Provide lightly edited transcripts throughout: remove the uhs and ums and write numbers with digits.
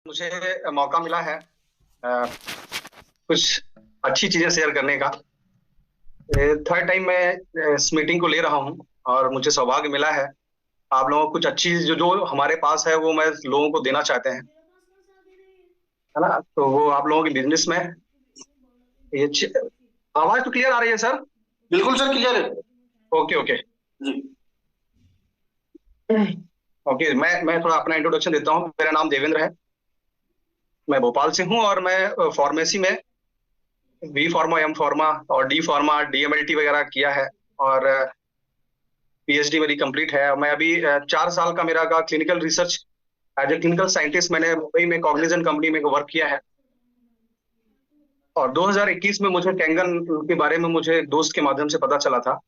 मुझे मौका मिला है अ, कुछ अच्छी चीजें शेयर करने का। थर्ड टाइम मैं इस मीटिंग को ले रहा हूँ और मुझे सौभाग्य मिला है। आप लोगों को कुछ अच्छी जो जो हमारे पास है वो मैं लोगों को देना चाहते हैं, है ना। तो वो आप लोगों के बिजनेस में ये आवाज तो क्लियर आ रही है सर? बिल्कुल सर, क्लियर है। Okay okay. जी। ओके, मैं थोड़ा अपना इंट्रोडक्शन देता हूँ। मेरा नाम देवेंद्र है। मैं भोपाल से हूँ और मैं फार्मेसी में बी फार्मा, एम फार्मा और डी फार्मा, डीएमएलटी वगैरह किया है। और पीएचडी मेरी कंप्लीट है। मैं अभी 4 साल का मेरा का clinical research as a clinical scientist मैंने मुंबई में कॉग्निजेंट कंपनी में वर्क किया है। और 2021 में मुझे कैंगन के बारे में मुझे एक दोस्त के माध्यम से पता चला था।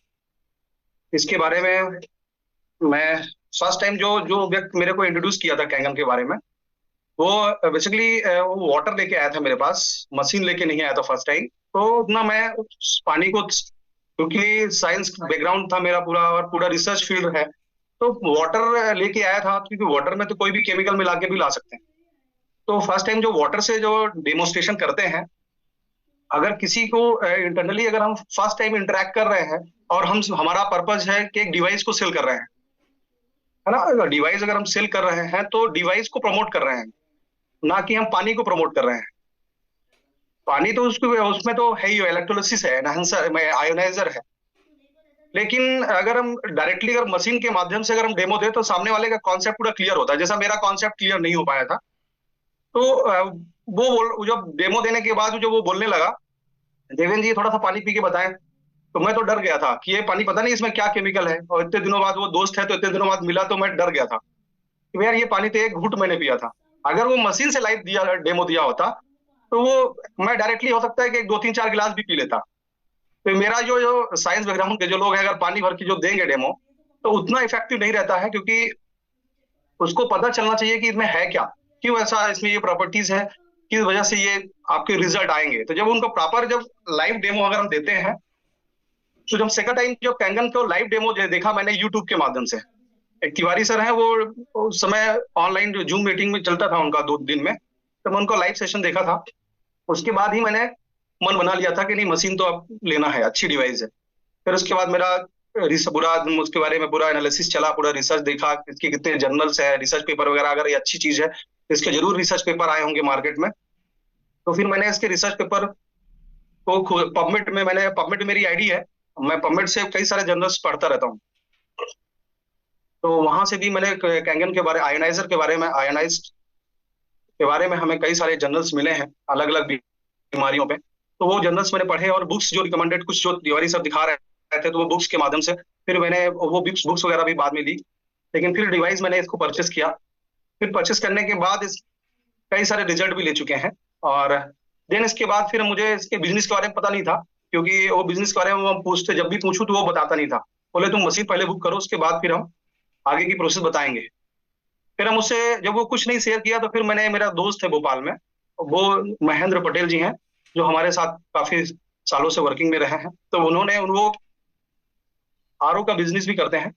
इसके बारे में मैं फर्स्ट टाइम जो जो व्यक्ति मेरे को इंट्रोड्यूस किया था कैंगन के बारे में, वो बेसिकली वो वाटर लेके आया था मेरे पास। मशीन लेके नहीं आया था फर्स्ट टाइम। तो उतना मैं उस पानी को, क्योंकि साइंस बैकग्राउंड था मेरा पूरा और पूरा रिसर्च फील्ड है, तो वाटर लेके आया था। क्योंकि वाटर में तो कोई भी केमिकल मिला के भी ला सकते हैं। तो फर्स्ट टाइम जो वाटर से जो डेमोन्स्ट्रेशन करते हैं, अगर किसी को इंटरनली अगर हम फर्स्ट टाइम इंटरेक्ट कर रहे हैं और हम हमारा पर्पज है कि एक डिवाइस को सेल कर रहे हैं, है ना। डिवाइस अगर हम सेल कर रहे हैं तो डिवाइस को प्रमोट कर रहे हैं, ना कि हम पानी को प्रमोट कर रहे हैं। पानी तो उसको उसमें तो है ही, इलेक्ट्रोलिसिस है, एनहांसर में आयोनाइजर है। लेकिन अगर हम डायरेक्टली अगर मशीन के माध्यम से अगर हम डेमो दें तो सामने वाले का कॉन्सेप्ट पूरा क्लियर होता है, जैसा मेरा कॉन्सेप्ट क्लियर नहीं हो पाया था। तो वो जब डेमो देने के बाद जो वो बोलने लगा, देवेंद्र जी थोड़ा सा पानी पी के बताएं, तो मैं तो डर गया था कि ये पानी पता नहीं इसमें क्या केमिकल है। और इतने दिनों बाद वो दोस्त है तो इतने दिनों बाद मिला तो मैं डर गया था कि यार ये पानी तो एक घूंट मैंने पिया था। अगर वो मशीन से लाइव दिया डेमो दिया होता तो वो मैं डायरेक्टली हो सकता है कि 2 3 4 गिलास भी पी लेता। तो मेरा जो जो साइंस बैकग्राउंड के जो लोग हैं अगर पानी भर के जो देंगे डेमो, तो उतना इफेक्टिव नहीं रहता है। क्योंकि उसको पता चलना चाहिए कि इसमें है क्या, क्यों ऐसा इसमें ये प्रॉपर्टीज है, किस वजह से ये आपके रिजल्ट आएंगे। तो जब उनको प्रॉपर जब लाइव डेमो अगर हम देते हैं, तो जब सेकंड टाइम जो कैंगन को लाइव डेमो देखा मैंने यूट्यूब के माध्यम से, एक तिवारी सर हैं वो उस समय ऑनलाइन जो जूम मीटिंग में चलता था उनका 2 दिन में, तो मैं उनको लाइव सेशन देखा था। उसके बाद ही मैंने मन बना लिया था कि नहीं, मशीन तो अब लेना है, अच्छी डिवाइस है। फिर उसके बाद मेरा पूरा उसके बारे में पूरा एनालिसिस चला, पूरा रिसर्च देखा, इसके कितने जर्नल्स है, रिसर्च पेपर वगैरह। अगर ये अच्छी चीज है तो इसके जरूर रिसर्च पेपर आए होंगे मार्केट में। तो फिर मैंने इसके रिसर्च पेपर को पबमिट में, मैंने पबमिट मेरी आईडी है, मैं पबमिट से कई सारे जर्नल्स पढ़ता रहता हूँ। तो वहां से भी मैंने कैंगन के बारे, आयोनाइजर के बारे में, आयोनाइज के बारे में हमें कई सारे जर्नल्स मिले हैं अलग अलग बीमारियों पे। तो वो जर्नल्स मैंने पढ़े और बुक्स जो रिकमेंडेड कुछ जो तिवारी सब दिखा रहे थे, तो वो बुक्स के माध्यम से फिर मैंने वो बुक्स बुक्स वगैरह भी बाद में ली। लेकिन फिर डिवाइस मैंने इसको परचेस किया। फिर परचेस करने के बाद इस कई सारे रिजल्ट भी ले चुके हैं। और देन इसके बाद फिर मुझे इसके बिजनेस के बारे में पता नहीं था, क्योंकि वो बिजनेस के बारे में हम पूछते, जब भी पूछूं तो वो बताता नहीं था। बोले तुम मशीन पहले बुक करो, उसके बाद फिर हम आगे की प्रोसेस बताएंगे। फिर हम उससे जब वो कुछ नहीं शेयर किया, तो फिर मैंने, मेरा दोस्त है भोपाल में, वो महेंद्र पटेल जी हैं, जो हमारे साथ काफी सालों से वर्किंग में रहे हैं। तो उन्होंने वो आरओ का बिजनेस भी करते हैं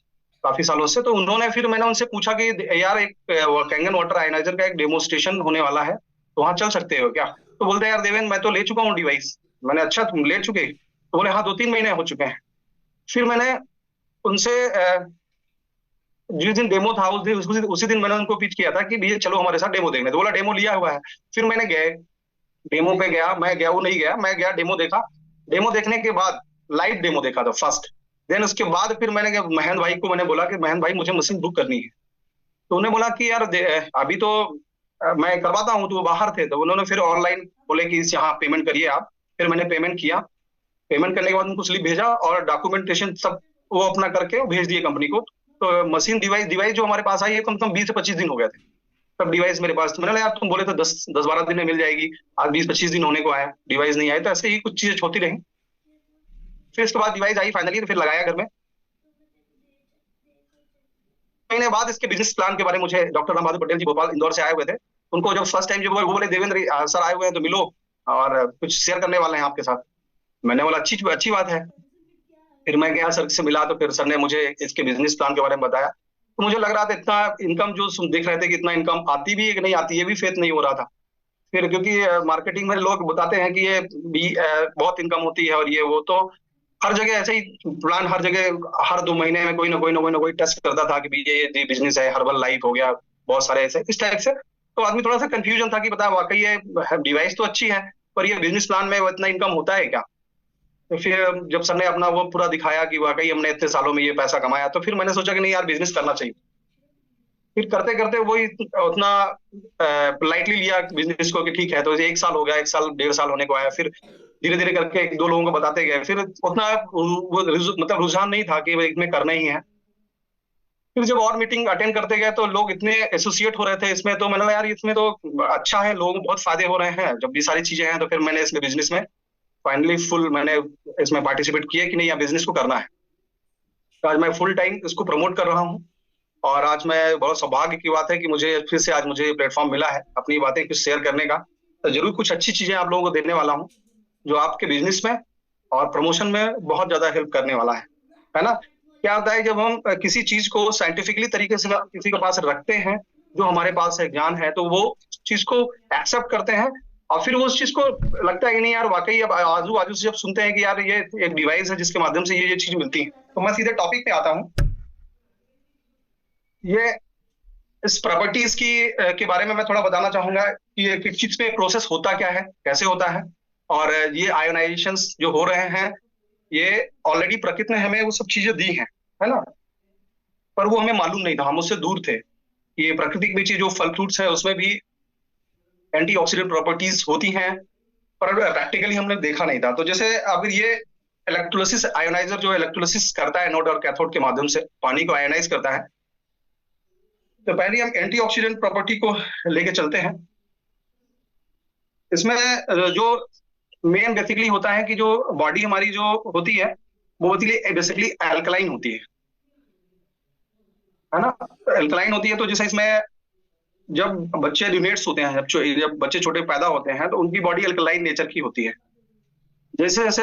काफी सालों से। तो उन्होंने, फिर मैंने उनसे पूछा कि यार एक कैंगन वाटर आयनाइजर का एक डेमोस्ट्रेशन होने वाला है, तो वहां चल सकते हो क्या? तो बोलते हैं यार देवेंद्र मैं तो ले चुका हूँ डिवाइस। मैंने, अच्छा तुम ले चुके? तो बोले हाँ 2 3 महीने हो चुके हैं। फिर मैंने उनसे जिस दिन डेमो था उस दिन उसी दिन मैंने उनको पिच किया था कि भैया चलो हमारे साथ डेमो देखने। तो बोला डेमो लिया हुआ है। फिर मैंने गए, डेमो पे गया, मैं गया, वो नहीं गया, मैं गया, डेमो देखा। डेमो देखने के बाद लाइव डेमो देखा था फर्स्ट। देन उसके बाद फिर मैंने महेंद्र भाई को मैंने बोला कि महेंद्र भाई मुझे मशीन बुक करनी है। तो उन्होंने बोला कि यार अभी तो मैं करवाता हूँ। तो वो बाहर थे, तो उन्होंने फिर ऑनलाइन बोले कि इस यहाँ पेमेंट करिए आप। फिर मैंने पेमेंट किया। पेमेंट करने के बाद उनको स्लिप भेजा और डॉक्यूमेंटेशन सब वो अपना करके वो भेज दिए कंपनी को। तो मशीन डिवाइस डिवाइस जो हमारे पास आई है, कम से कम 20 से 25 दिन हो गए थे तब डिवाइस मेरे पास। तो मैंने बोला यार तुम बोले तो 10 10 12 दिन में मिल जाएगी, आज 20 25 दिन होने को आया, डिवाइस नहीं आई। तो ऐसे ही कुछ चीजें होती रही। फिर इसके बाद डिवाइस आई फाइनली, तो फिर लगाया घर में। महीने बाद इसके बिजनेस प्लान के बारे में मुझे डॉक्टर राम बहादुर पटेल जी भोपाल इंदौर से आए हुए थे। उनको जब फर्स्ट टाइम जब वो बोले देवेंद्र सर आए हुए हैं तो मिलो और कुछ शेयर करने वाले हैं आपके साथ। मैंने बोला अच्छी अच्छी बात है। फिर मैं गया, सर से मिला, तो फिर सर ने मुझे इसके बिजनेस प्लान के बारे में बताया। तो मुझे लग रहा था इतना इनकम जो देख रहे थे कि इतना इनकम आती भी है कि नहीं आती, ये भी फेथ नहीं हो रहा था। फिर क्योंकि मार्केटिंग में लोग बताते हैं कि ये भी बहुत इनकम होती है और ये वो, तो हर जगह ऐसे ही प्लान, हर जगह हर 2 महीने में कोई टेस्ट करता था कि भी ये बिजनेस है, हर्बल लाइफ हो गया, बहुत सारे ऐसे इस टाइप से। तो आदमी थोड़ा सा कंफ्यूजन था कि बता वाकई ये डिवाइस तो अच्छी है, पर ये बिजनेस प्लान में वो इतना इनकम होता है क्या। तो फिर जब सर ने अपना वो पूरा दिखाया कि वाकई हमने इतने सालों में ये पैसा कमाया, तो फिर मैंने सोचा कि नहीं यार, बिजनेस करना चाहिए। फिर करते करते वही उतना पोलाइटली लिया बिजनेस को कि ठीक है। तो 1 साल हो गया, 1 साल 1.5 साल होने को आया। फिर धीरे धीरे करके 1-2 लोगों को बताते गए, फिर उतना वो मतलब रुझान नहीं था कि इसमें करना ही है। फिर जब और मीटिंग अटेंड करते गए तो लोग इतने एसोसिएट हो रहे थे इसमें, तो मैंने कहा यार इसमें तो अच्छा है, लोग बहुत फायदे हो रहे हैं जब भी सारी चीजें हैं। तो फिर मैंने इसमें बिजनेस में फाइनली फुल मैंने इसमें पार्टिसिपेट किया कि नहीं, यार बिजनेस को करना है। तो आज मैं फुल टाइम इसको प्रमोट कर रहा हूँ। और आज मैं बहुत सौभाग्य की बात है कि मुझे फिर से आज मुझे प्लेटफॉर्म मिला है अपनी बातें कुछ शेयर करने का। तो जरूर कुछ अच्छी चीजें आप लोगों को देने वाला हूँ, जो आपके बिजनेस में और प्रमोशन में बहुत ज्यादा हेल्प करने वाला है ना। क्या होता है जब हम किसी चीज को साइंटिफिकली तरीके से किसी के पास रखते हैं, जो हमारे पास है ज्ञान है, तो वो चीज को एक्सेप्ट करते हैं। और फिर वो उस चीज को लगता है कि नहीं यार वाकई, अब आजू बाजू से जब सुनते हैं कि यार ये एक डिवाइस है जिसके माध्यम से ये चीज मिलती है। तो मैं सीधे टॉपिक पे आता हूँ। ये इस प्रॉपर्टीज की के बारे में मैं थोड़ा बताना चाहूंगा कि ये किस चीज पे प्रोसेस होता क्या है, कैसे होता है। और ये आयोनाइजेशंस जो हो रहे हैं, ये ऑलरेडी प्रकृति ने हमें वो सब चीजें दी हैं, है ना। पर वो हमें मालूम नहीं था, हम उससे दूर थे। ये प्राकृतिक भी चीज जो फल फ्रूट्स है उसमें भी एंटीऑक्सीडेंट प्रॉपर्टीज होती हैं, पर प्रैक्टिकली हमने देखा नहीं था। तो जैसे अब ये इलेक्ट्रोलिसिस आयोनाइजर जो इलेक्ट्रोलिसिस करता है एनोड और कैथोड के माध्यम से पानी को आयोनाइज करता है। तो पहले हम एंटीऑक्सीडेंट प्रॉपर्टी को लेके चलते हैं। इसमें जो मेन बेसिकली होता है कि जो बॉडी हमारी जो होती है वो बेसिकली एल्कलाइन होती है ना। एल्कलाइन होती है। तो जैसे इसमें जब बच्चे यूनिट्स होते हैं, जब बच्चे छोटे पैदा होते हैं, तो उनकी बॉडी अल्कलाइन नेचर की होती है। जैसे जैसे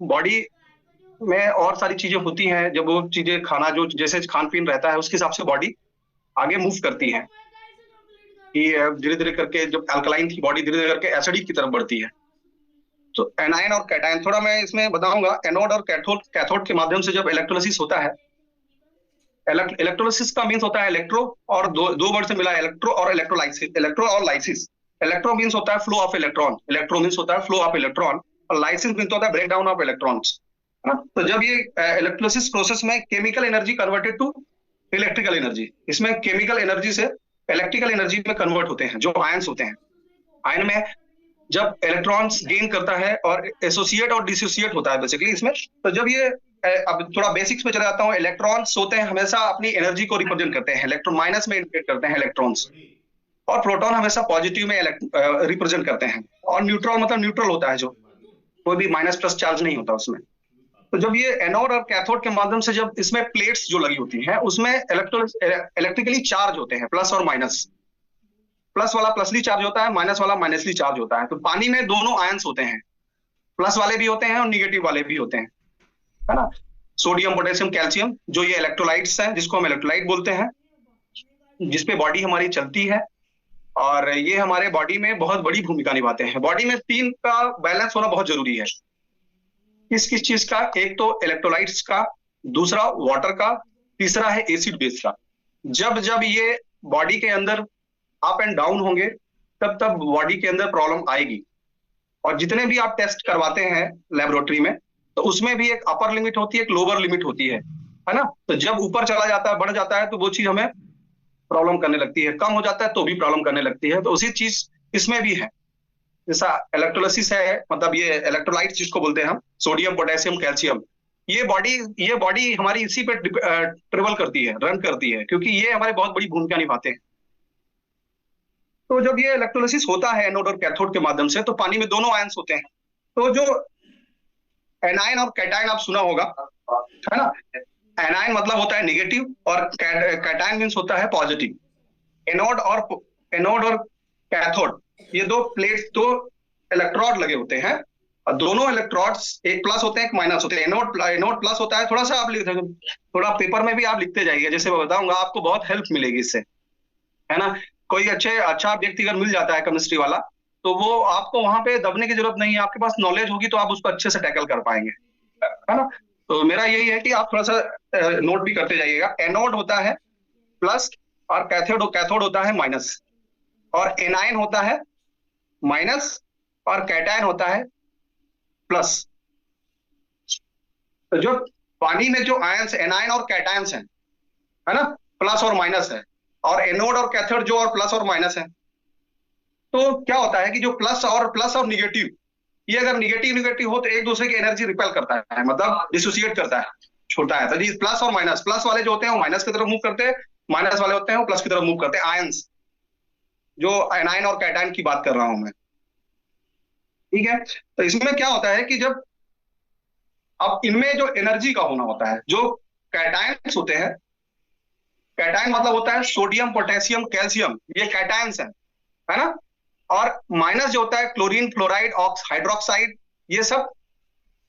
बॉडी में और सारी चीजें होती हैं, जब वो चीजें खाना जो जैसे खान पीन रहता है उसके हिसाब से बॉडी आगे मूव करती है कि धीरे धीरे करके जब अल्कलाइन की बॉडी धीरे धीरे करके एसिडिक की तरफ बढ़ती है। तो एनायन और कैटायन थोड़ा मैं इसमें बताऊंगा। एनोड और कैथोड कैथोड के माध्यम से जब इलेक्ट्रोलिसिस होता है, इलेक्ट्रोलिसिस का मीन्स होता है इलेक्ट्रो, और दो वर्ड से मिला इलेक्ट्रो और इलेक्ट्रोलाइसिस। इलेक्ट्रो और लाइसिस। इलेक्ट्रो मीन्स होता है flow of electron, electro means होता है फ्लो ऑफ इलेक्ट्रॉन, और लाइसिस मीन्स होता है ब्रेक डाउन ऑफ इलेक्ट्रॉन्स, है ना। तो जब ये इलेक्ट्रोलिसिस प्रोसेस में chemical energy converted to electrical energy, इसमें केमिकल एनर्जी से इलेक्ट्रिकल एनर्जी में कन्वर्ट होते हैं जो आयंस होते हैं। आयन में जब इलेक्ट्रॉन्स गेन करता है और एसोसिएट और डिसोसिएट होता है बेसिकली इसमें। तो जब ये अब थोड़ा बेसिक्स में चला जाता हूँ। इलेक्ट्रॉन्स होते हैं हमेशा अपनी एनर्जी को रिप्रेजेंट करते हैं, इलेक्ट्रॉन माइनस में इंडिकेट करते हैं इलेक्ट्रॉन्स, और प्रोटॉन हमेशा पॉजिटिव में रिप्रेजेंट करते हैं। और न्यूट्रॉन मतलब न्यूट्रल होता है, जो कोई भी माइनस प्लस चार्ज नहीं होता उसमें। तो जब ये एनोड और कैथोड के माध्यम से जब इसमें प्लेट्स जो लगी होती हैं उसमें इलेक्ट्रिकली चार्ज होते हैं, प्लस और माइनस। प्लस वाला प्लसली चार्ज होता है, माइनस वाला माइनसली चार्ज होता है। तो पानी में दोनों आयंस होते हैं, प्लस वाले भी होते हैं और निगेटिव वाले भी होते हैं, है ना। सोडियम पोटेशियम कैल्शियम जो ये इलेक्ट्रोलाइट्स हैं, जिसको हम इलेक्ट्रोलाइट बोलते हैं, जिसपे बॉडी हमारी चलती है। और ये हमारे बॉडी में बहुत बड़ी भूमिका निभाते हैं। बॉडी में 3 का बैलेंस होना बहुत जरूरी है। किस किस चीज का? एक तो इलेक्ट्रोलाइट्स का, दूसरा वाटर का, तीसरा है एसिड बेस का। जब जब ये बॉडी के अंदर अप एंड डाउन होंगे, तब तब बॉडी के अंदर प्रॉब्लम आएगी। और जितने भी आप टेस्ट करवाते हैं लेबोरेटरी में, तो उसमें भी एक अपर लिमिट होती है, एक लोअर लिमिट होती है ना। तो जब ऊपर चला जाता है, बढ़ जाता है, तो वो चीज हमें प्रॉब्लम करने लगती है। कम हो जाता है तो भी प्रॉब्लम करने लगती है। तो उसी चीज इसमें भी है। जैसा इलेक्ट्रोलिसिस है, मतलब ये इलेक्ट्रोलाइट जिसको बोलते हैं हम, सोडियम पोटेशियम कैल्शियम, ये बॉडी हमारी इसी पे ट्रेवल करती है, रन करती है, क्योंकि ये हमारी बहुत बड़ी भूमिका निभाते हैं। तो जब ये इलेक्ट्रोलिसिस होता है एनोड और कैथोड के माध्यम से, तो पानी में दोनों आयंस होते हैं। तो जो एनायन और कैटायन आप सुना होगा, है ना। एनायन मतलब होता है नेगेटिव और कैटायन मींस होता है पॉजिटिव। एनोड और कैथोड, ये दो प्लेट्स, दो इलेक्ट्रोड लगे होते हैं। दोनों इलेक्ट्रोड्स एक प्लस होते हैं एक माइनस होते हैं। एनोड प्लस होता है, थोड़ा सा आप थोड़ा पेपर में भी आप लिखते जाइए, जैसे मैं बताऊंगा आपको बहुत हेल्प मिलेगी इससे, है ना। कोई अच्छा व्यक्ति अगर मिल जाता है केमिस्ट्री वाला, तो वो आपको वहां पे दबने की जरूरत नहीं है, आपके पास नॉलेज होगी तो आप उसको अच्छे से टैकल कर पाएंगे, है ना। तो मेरा यही है कि आप थोड़ा सा नोट भी करते जाइएगा। एनोड होता है प्लस, और कैथोड कैथोड होता है माइनस, और एनायन होता है माइनस, और कैटायन होता है प्लस। तो जो पानी में जो आयंस एनायन और कैटायंस हैं, है ना, प्लस और माइनस है, और एनोड और कैथोड जो और प्लस और माइनस है, तो क्या होता है कि जो प्लस और निगेटिव, ये अगर निगेटिव निगेटिव हो तो एक दूसरे की एनर्जी रिपेल करता है, मतलब डिसोसिएट करता है, छोड़ता है। तो जी प्लस और माइनस, प्लस वाले जो होते हैं वो माइनस की तरफ मूव करते हैं, माइनस वाले होते हैं वो प्लस की तरफ मूव करते हैं, आयंस, जो एनायन और कैटायन की बात कर रहा हूं मैं, ठीक है। तो इसमें क्या होता है कि जब अब इनमें जो एनर्जी का होना होता है, जो कैटायंस होते हैं, कैटायन मतलब होता है सोडियम पोटेशियम कैल्शियम, ये कैटायंस है ना। और माइनस जो होता है क्लोरीन फ्लोराइड ऑक्स हाइड्रोक्साइड, ये सब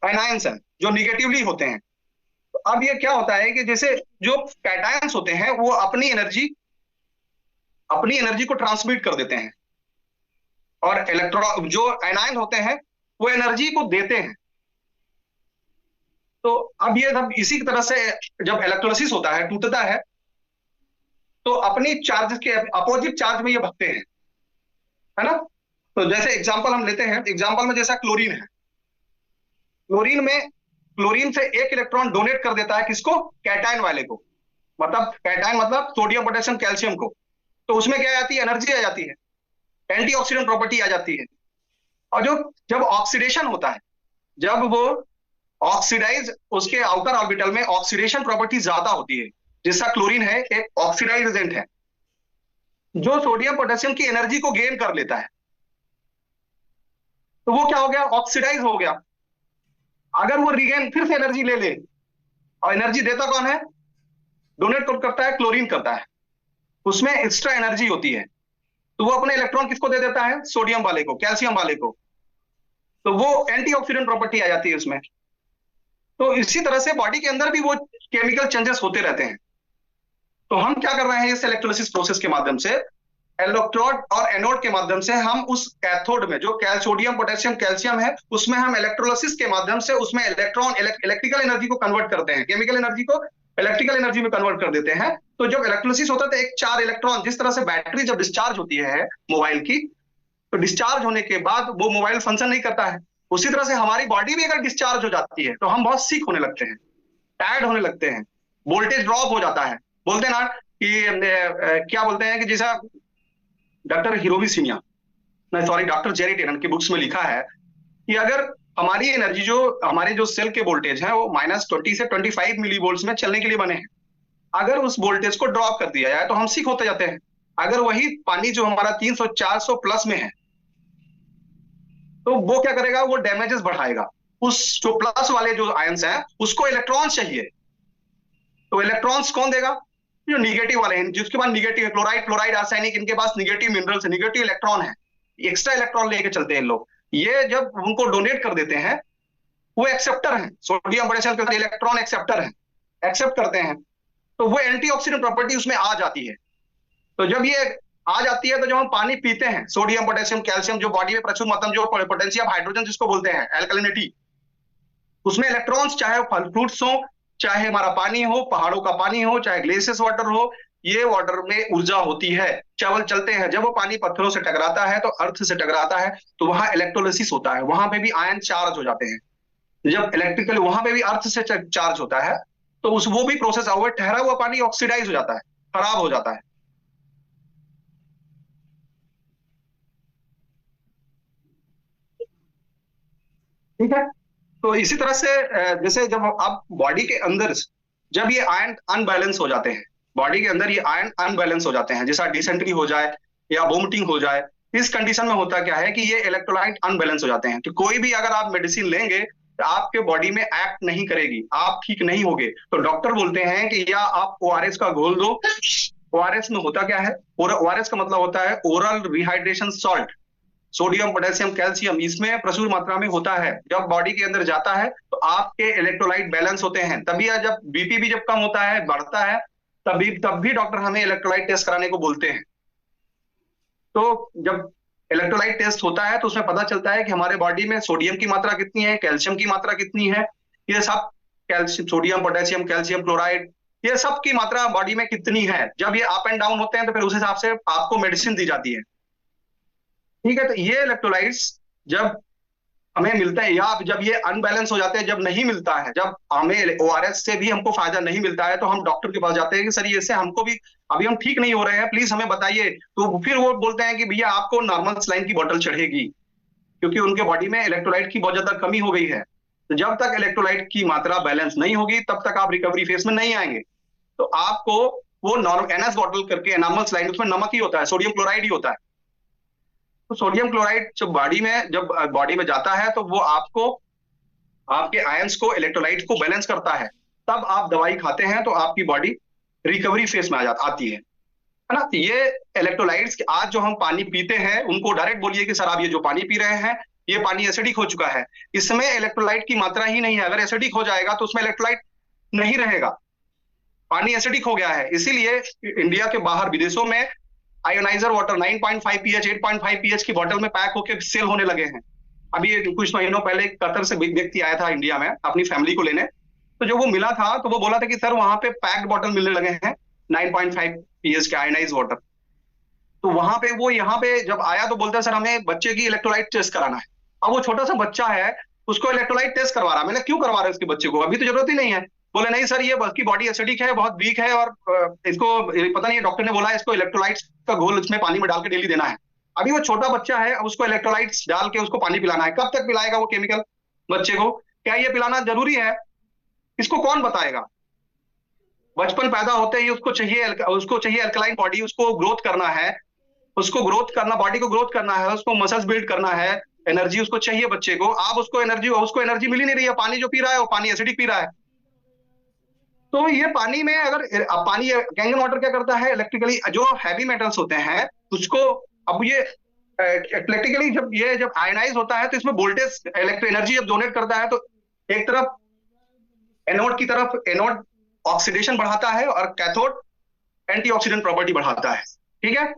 एनायंस हैं जो निगेटिवली होते हैं। तो अब ये क्या होता है कि जैसे जो कैटायंस होते हैं वो अपनी एनर्जी को ट्रांसमिट कर देते हैं, और इलेक्ट्रॉन जो एनायन होते हैं वो एनर्जी को देते हैं। तो अब ये सब इसी तरह से जब इलेक्ट्रोलिसिस होता है, टूटता है, तो अपनी चार्ज के अपोजिट चार्ज में ये भगते हैं, है ना। तो जैसे एग्जांपल हम लेते हैं, एग्जांपल में जैसा क्लोरीन है, क्लोरीन से एक इलेक्ट्रॉन डोनेट कर देता है किसको, कैटायन वाले को, मतलब कैटायन मतलब सोडियम पोटेशियम कैल्शियम को। तो उसमें क्या आ जाती है, एनर्जी आ जाती है, एंटीऑक्सीडेंट प्रॉपर्टी आ जाती है। और जो जब ऑक्सीडेशन होता है, जब वो ऑक्सीडाइज, उसके आउटर ऑर्बिटल में ऑक्सीडेशन प्रॉपर्टी ज्यादा होती है, जैसा क्लोरीन है एक ऑक्सीडाइज एजेंट है जो सोडियम पोटेशियम की एनर्जी को गेन कर लेता है, तो वो क्या हो गया, ऑक्सीडाइज हो गया। अगर वो रिगेन फिर से एनर्जी ले ले, और एनर्जी देता कौन है, डोनेट कौन करता है, क्लोरीन करता है, उसमें एक्स्ट्रा एनर्जी होती है, तो वो अपने इलेक्ट्रॉन किसको दे देता है, सोडियम वाले को, कैल्शियम वाले को। तो वो एंटीऑक्सीडेंट प्रॉपर्टी आ जाती है उसमें। तो इसी तरह से बॉडी के अंदर भी वो केमिकल चेंजेस होते रहते हैं। तो हम क्या कर रहे हैं, इस इलेक्ट्रोलिसिस प्रोसेस के माध्यम से, इलेक्ट्रोड और एनोड के माध्यम से हम उस कैथोड में जो सोडियम पोटेशियम कैल्शियम है, उसमें हम इलेक्ट्रोलिसिस के माध्यम से उसमें इलेक्ट्रॉन इलेक्ट्रिकल एनर्जी को कन्वर्ट करते हैं, केमिकल एनर्जी को इलेक्ट्रिकल एनर्जी में कन्वर्ट कर देते हैं। तो जब इलेक्ट्रोलिसिस होता है तो एक 4 इलेक्ट्रॉन, जिस तरह से बैटरी जब डिस्चार्ज होती है मोबाइल की, तो डिस्चार्ज होने के बाद वो मोबाइल फंक्शन नहीं करता है, उसी तरह से हमारी बॉडी भी अगर डिस्चार्ज हो जाती है तो हम बहुत सीक होने लगते हैं, टायर्ड होने लगते हैं, वोल्टेज ड्रॉप हो जाता है। बोलते हैं ना कि क्या बोलते हैं कि जैसा डॉक्टर हिरोमी सिन्हा, नहीं सॉरी डॉक्टर जेरी टेनन की बुक्स में लिखा है कि अगर हमारी एनर्जी, जो हमारे जो सेल के वोल्टेज है वो -20 से 25 मिली वोल्ट्स में चलने के लिए बने हैं, अगर उस वोल्टेज को ड्रॉप कर दिया जाए तो हम सीक होते जाते हैं। अगर वही पानी जो हमारा 300-400 प्लस में है, तो वो क्या करेगा, वो डैमेजेस बढ़ाएगा, उस जो प्लस वाले जो आयंस हैं उसको इलेक्ट्रॉन्स चाहिए, तो इलेक्ट्रॉन्स कौन देगा, जो निगेटिव वाले हैं, जिसके पास निगेटिव क्लोराइड फ्लोराइड आर्सेनिक, इनके पास निगेटिव मिनरल्स, निगेटिव इलेक्ट्रॉन है, एक्स्ट्रा इलेक्ट्रॉन लेके चलते हैं लोग। ये जब उनको डोनेट कर देते हैं, वो एक्सेप्टर हैं, सोडियम पोटेशियम के इलेक्ट्रॉन एक्सेप्टर हैं, एक्सेप्ट करते हैं, तो वो एंटीऑक्सीडेंट प्रॉपर्टी उसमें आ जाती है। तो जब ये आ जाती है, तो जब हम पानी पीते हैं, सोडियम पोटेशियम कैल्शियम जो बॉडी में प्रचुर मात्रा में, जो पोटेंशियम हाइड्रोजन जिसको बोलते हैं, अल्कलिनिटी, उसमें इलेक्ट्रॉन्स, चाहे फल फ्रूट्स हो, चाहे हमारा पानी हो, पहाड़ों का पानी हो, चाहे ग्लेशियस वाटर हो, ये वाटर में ऊर्जा होती है, चावल चलते हैं, जब वो पानी पत्थरों से टकराता है, तो अर्थ से टकराता है, तो वहां इलेक्ट्रोलिसिस होता है, वहां पे भी आयन चार्ज हो जाते हैं। जब इलेक्ट्रिकल वहां पे भी अर्थ से चार्ज होता है, तो उस वो भी प्रोसेस हुआ, ठहरा हुआ पानी ऑक्सीडाइज हो जाता है, खराब हो जाता है। ठीक है। तो इसी तरह से जैसे जब आप बॉडी के अंदर, जब ये आयन अनबैलेंस हो जाते हैं, बॉडी के अंदर ये आयन अनबैलेंस हो जाते हैं, जैसा डिसेंट्री हो जाए या वोमिटिंग हो जाए, इस कंडीशन में होता क्या है कि ये इलेक्ट्रोलाइट अनबैलेंस हो जाते हैं। तो कोई भी अगर आप मेडिसिन लेंगे तो आपके बॉडी में एक्ट नहीं करेगी, आप ठीक नहीं होगे, तो डॉक्टर बोलते हैं कि या आप ओआरएस का घोल दो। ओआरएस में होता क्या है, ओआरएस का मतलब होता है oral rehydration salt, sodium, potassium, calcium इसमें प्रचुर मात्रा में होता है। जब बॉडी के अंदर जाता है तो आपके इलेक्ट्रोलाइट बैलेंस होते हैं, तभी जब बीपी भी जब कम होता है, बढ़ता है, तब भी डॉक्टर हमें इलेक्ट्रोलाइट टेस्ट कराने को बोलते हैं। तो जब इलेक्ट्रोलाइट टेस्ट होता है तो उसमें पता चलता है कि हमारे बॉडी में सोडियम की मात्रा कितनी है, कैल्शियम की मात्रा कितनी है, ये सब calcium, sodium, potassium, calcium chloride, ये सब की मात्रा बॉडी में कितनी है। जब ये अप एंड डाउन होते हैं तो फिर उस हिसाब से आपको मेडिसिन दी जाती है। ठीक है, तो ये इलेक्ट्रोलाइट्स जब हमें मिलता है या जब ये अनबैलेंस हो जाते हैं, जब नहीं मिलता है, जब हमें ओआरएस से भी हमको फायदा नहीं मिलता है, तो हम डॉक्टर के पास जाते हैं कि सर ये से हमको भी अभी हम ठीक नहीं हो रहे हैं, प्लीज हमें बताइए। तो फिर वो बोलते हैं कि भैया आपको नॉर्मल सलाइन की बोतल चढ़ेगी, क्योंकि उनके बॉडी में इलेक्ट्रोलाइट की बहुत ज्यादा कमी हो गई है। तो जब तक इलेक्ट्रोलाइट की मात्रा बैलेंस नहीं होगी तब तक आप रिकवरी फेज में नहीं आएंगे। तो आपको वो नॉर्मल एनएस बॉटल करके, एनामल सलाइन, उसमें नमक ही होता है, सोडियम क्लोराइड ही होता है। तो सोडियम क्लोराइड जब बॉडी में जाता है तो वो आपको, आपके आयंस को, इलेक्ट्रोलाइट को बैलेंस करता है। तब आप दवाई खाते हैं तो आपकी बॉडी रिकवरी फेज में आती है ना। तो ये इलेक्ट्रोलाइट्स आज जो हम पानी पीते हैं उनको डायरेक्ट बोलिए कि सर आप ये जो पानी पी रहे हैं ये पानी एसिडिक हो चुका है, इसमें इलेक्ट्रोलाइट की मात्रा ही नहीं है। अगर एसिडिक हो जाएगा तो उसमें इलेक्ट्रोलाइट नहीं रहेगा, पानी एसिडिक हो गया है। इसीलिए इंडिया के बाहर विदेशों में आयोनाइजर वाटर 9.5 पीएच, 8.5 पीएच की बोतल में पैक होकर सेल होने लगे हैं। अभी कुछ महीनों पहले कतर से व्यक्ति आया था इंडिया में अपनी फैमिली को लेने, तो जो वो मिला था तो वो बोला था कि सर वहां पे पैक्ड बॉटल मिलने लगे हैं 9.5 पीएच के आयोनाइज वाटर। तो वहां पे वो यहाँ पे जब आया तो बोलता है सर हमें बच्चे की इलेक्ट्रोलाइट टेस्ट कराना है। अब वो छोटा सा बच्चा है, उसको इलेक्ट्रोलाइट टेस्ट करवा रहा। मैंने क्यों करवा रहा है उसके बच्चे को, अभी तो जरूरत ही नहीं है। बोले नहीं सर ये की बॉडी एसिडिक है, बहुत वीक है, और इसको पता नहीं, डॉक्टर ने बोला है इसको इलेक्ट्रोलाइट्स का घोल उसमें पानी में डाल के डेली देना है। अभी वो छोटा बच्चा है, अब उसको इलेक्ट्रोलाइट्स डाल के उसको पानी पिलाना है। कब तक पिलाएगा वो केमिकल बच्चे को? क्या ये पिलाना जरूरी है? इसको कौन बताएगा? बचपन पैदा होते ही उसको चाहिए अल्कलाइन बॉडी, उसको ग्रोथ करना है, उसको ग्रोथ करना, बॉडी को ग्रोथ करना है, उसको मसल्स बिल्ड करना है, एनर्जी उसको चाहिए बच्चे को। आप उसको एनर्जी मिल ही नहीं रही है, पानी जो पी रहा है वो पानी एसिडिक पी रहा है। तो ये पानी में अगर पानी, कैंगन वाटर क्या करता है, इलेक्ट्रिकली जो हैवी मेटल्स होते हैं उसको, अब ये इलेक्ट्रिकली जब आयनाइज होता है तो इसमें वोल्टेज, इलेक्ट्रो एनर्जी जब डोनेट करता है तो एक तरफ एनोड ऑक्सीडेशन बढ़ाता है और कैथोड एंटीऑक्सीडेंट प्रॉपर्टी बढ़ाता है। ठीक है,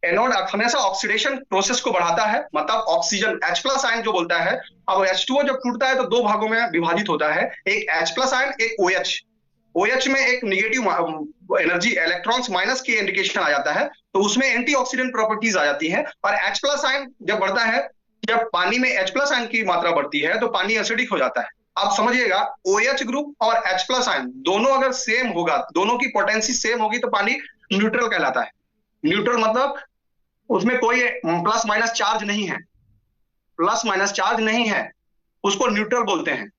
एनोड हमेशा ऑक्सीडेशन प्रोसेस को बढ़ाता है, मतलब ऑक्सीजन H+ आयन जो बोलता है। अब H2O जब टूटता है तो दो भागों में विभाजित होता है, एक H+ आयन, एक OH। OH में एक निगेटिव एनर्जी, इलेक्ट्रॉन्स माइनस की इंडिकेशन आ जाता है, तो उसमें एंटीऑक्सीडेंट प्रॉपर्टीज आ जाती है। और H+ आयन जब बढ़ता है, जब पानी में H+ आयन की मात्रा बढ़ती है तो पानी एसिडिक हो जाता है। आप समझिएगा, OH ग्रुप और H+ आयन दोनों अगर सेम होगा, दोनों की पोटेंसी सेम होगी तो पानी न्यूट्रल कहलाता है। न्यूट्रल मतलब उसमें कोई प्लस माइनस चार्ज नहीं है, प्लस माइनस चार्ज नहीं है, उसको न्यूट्रल बोलते हैं।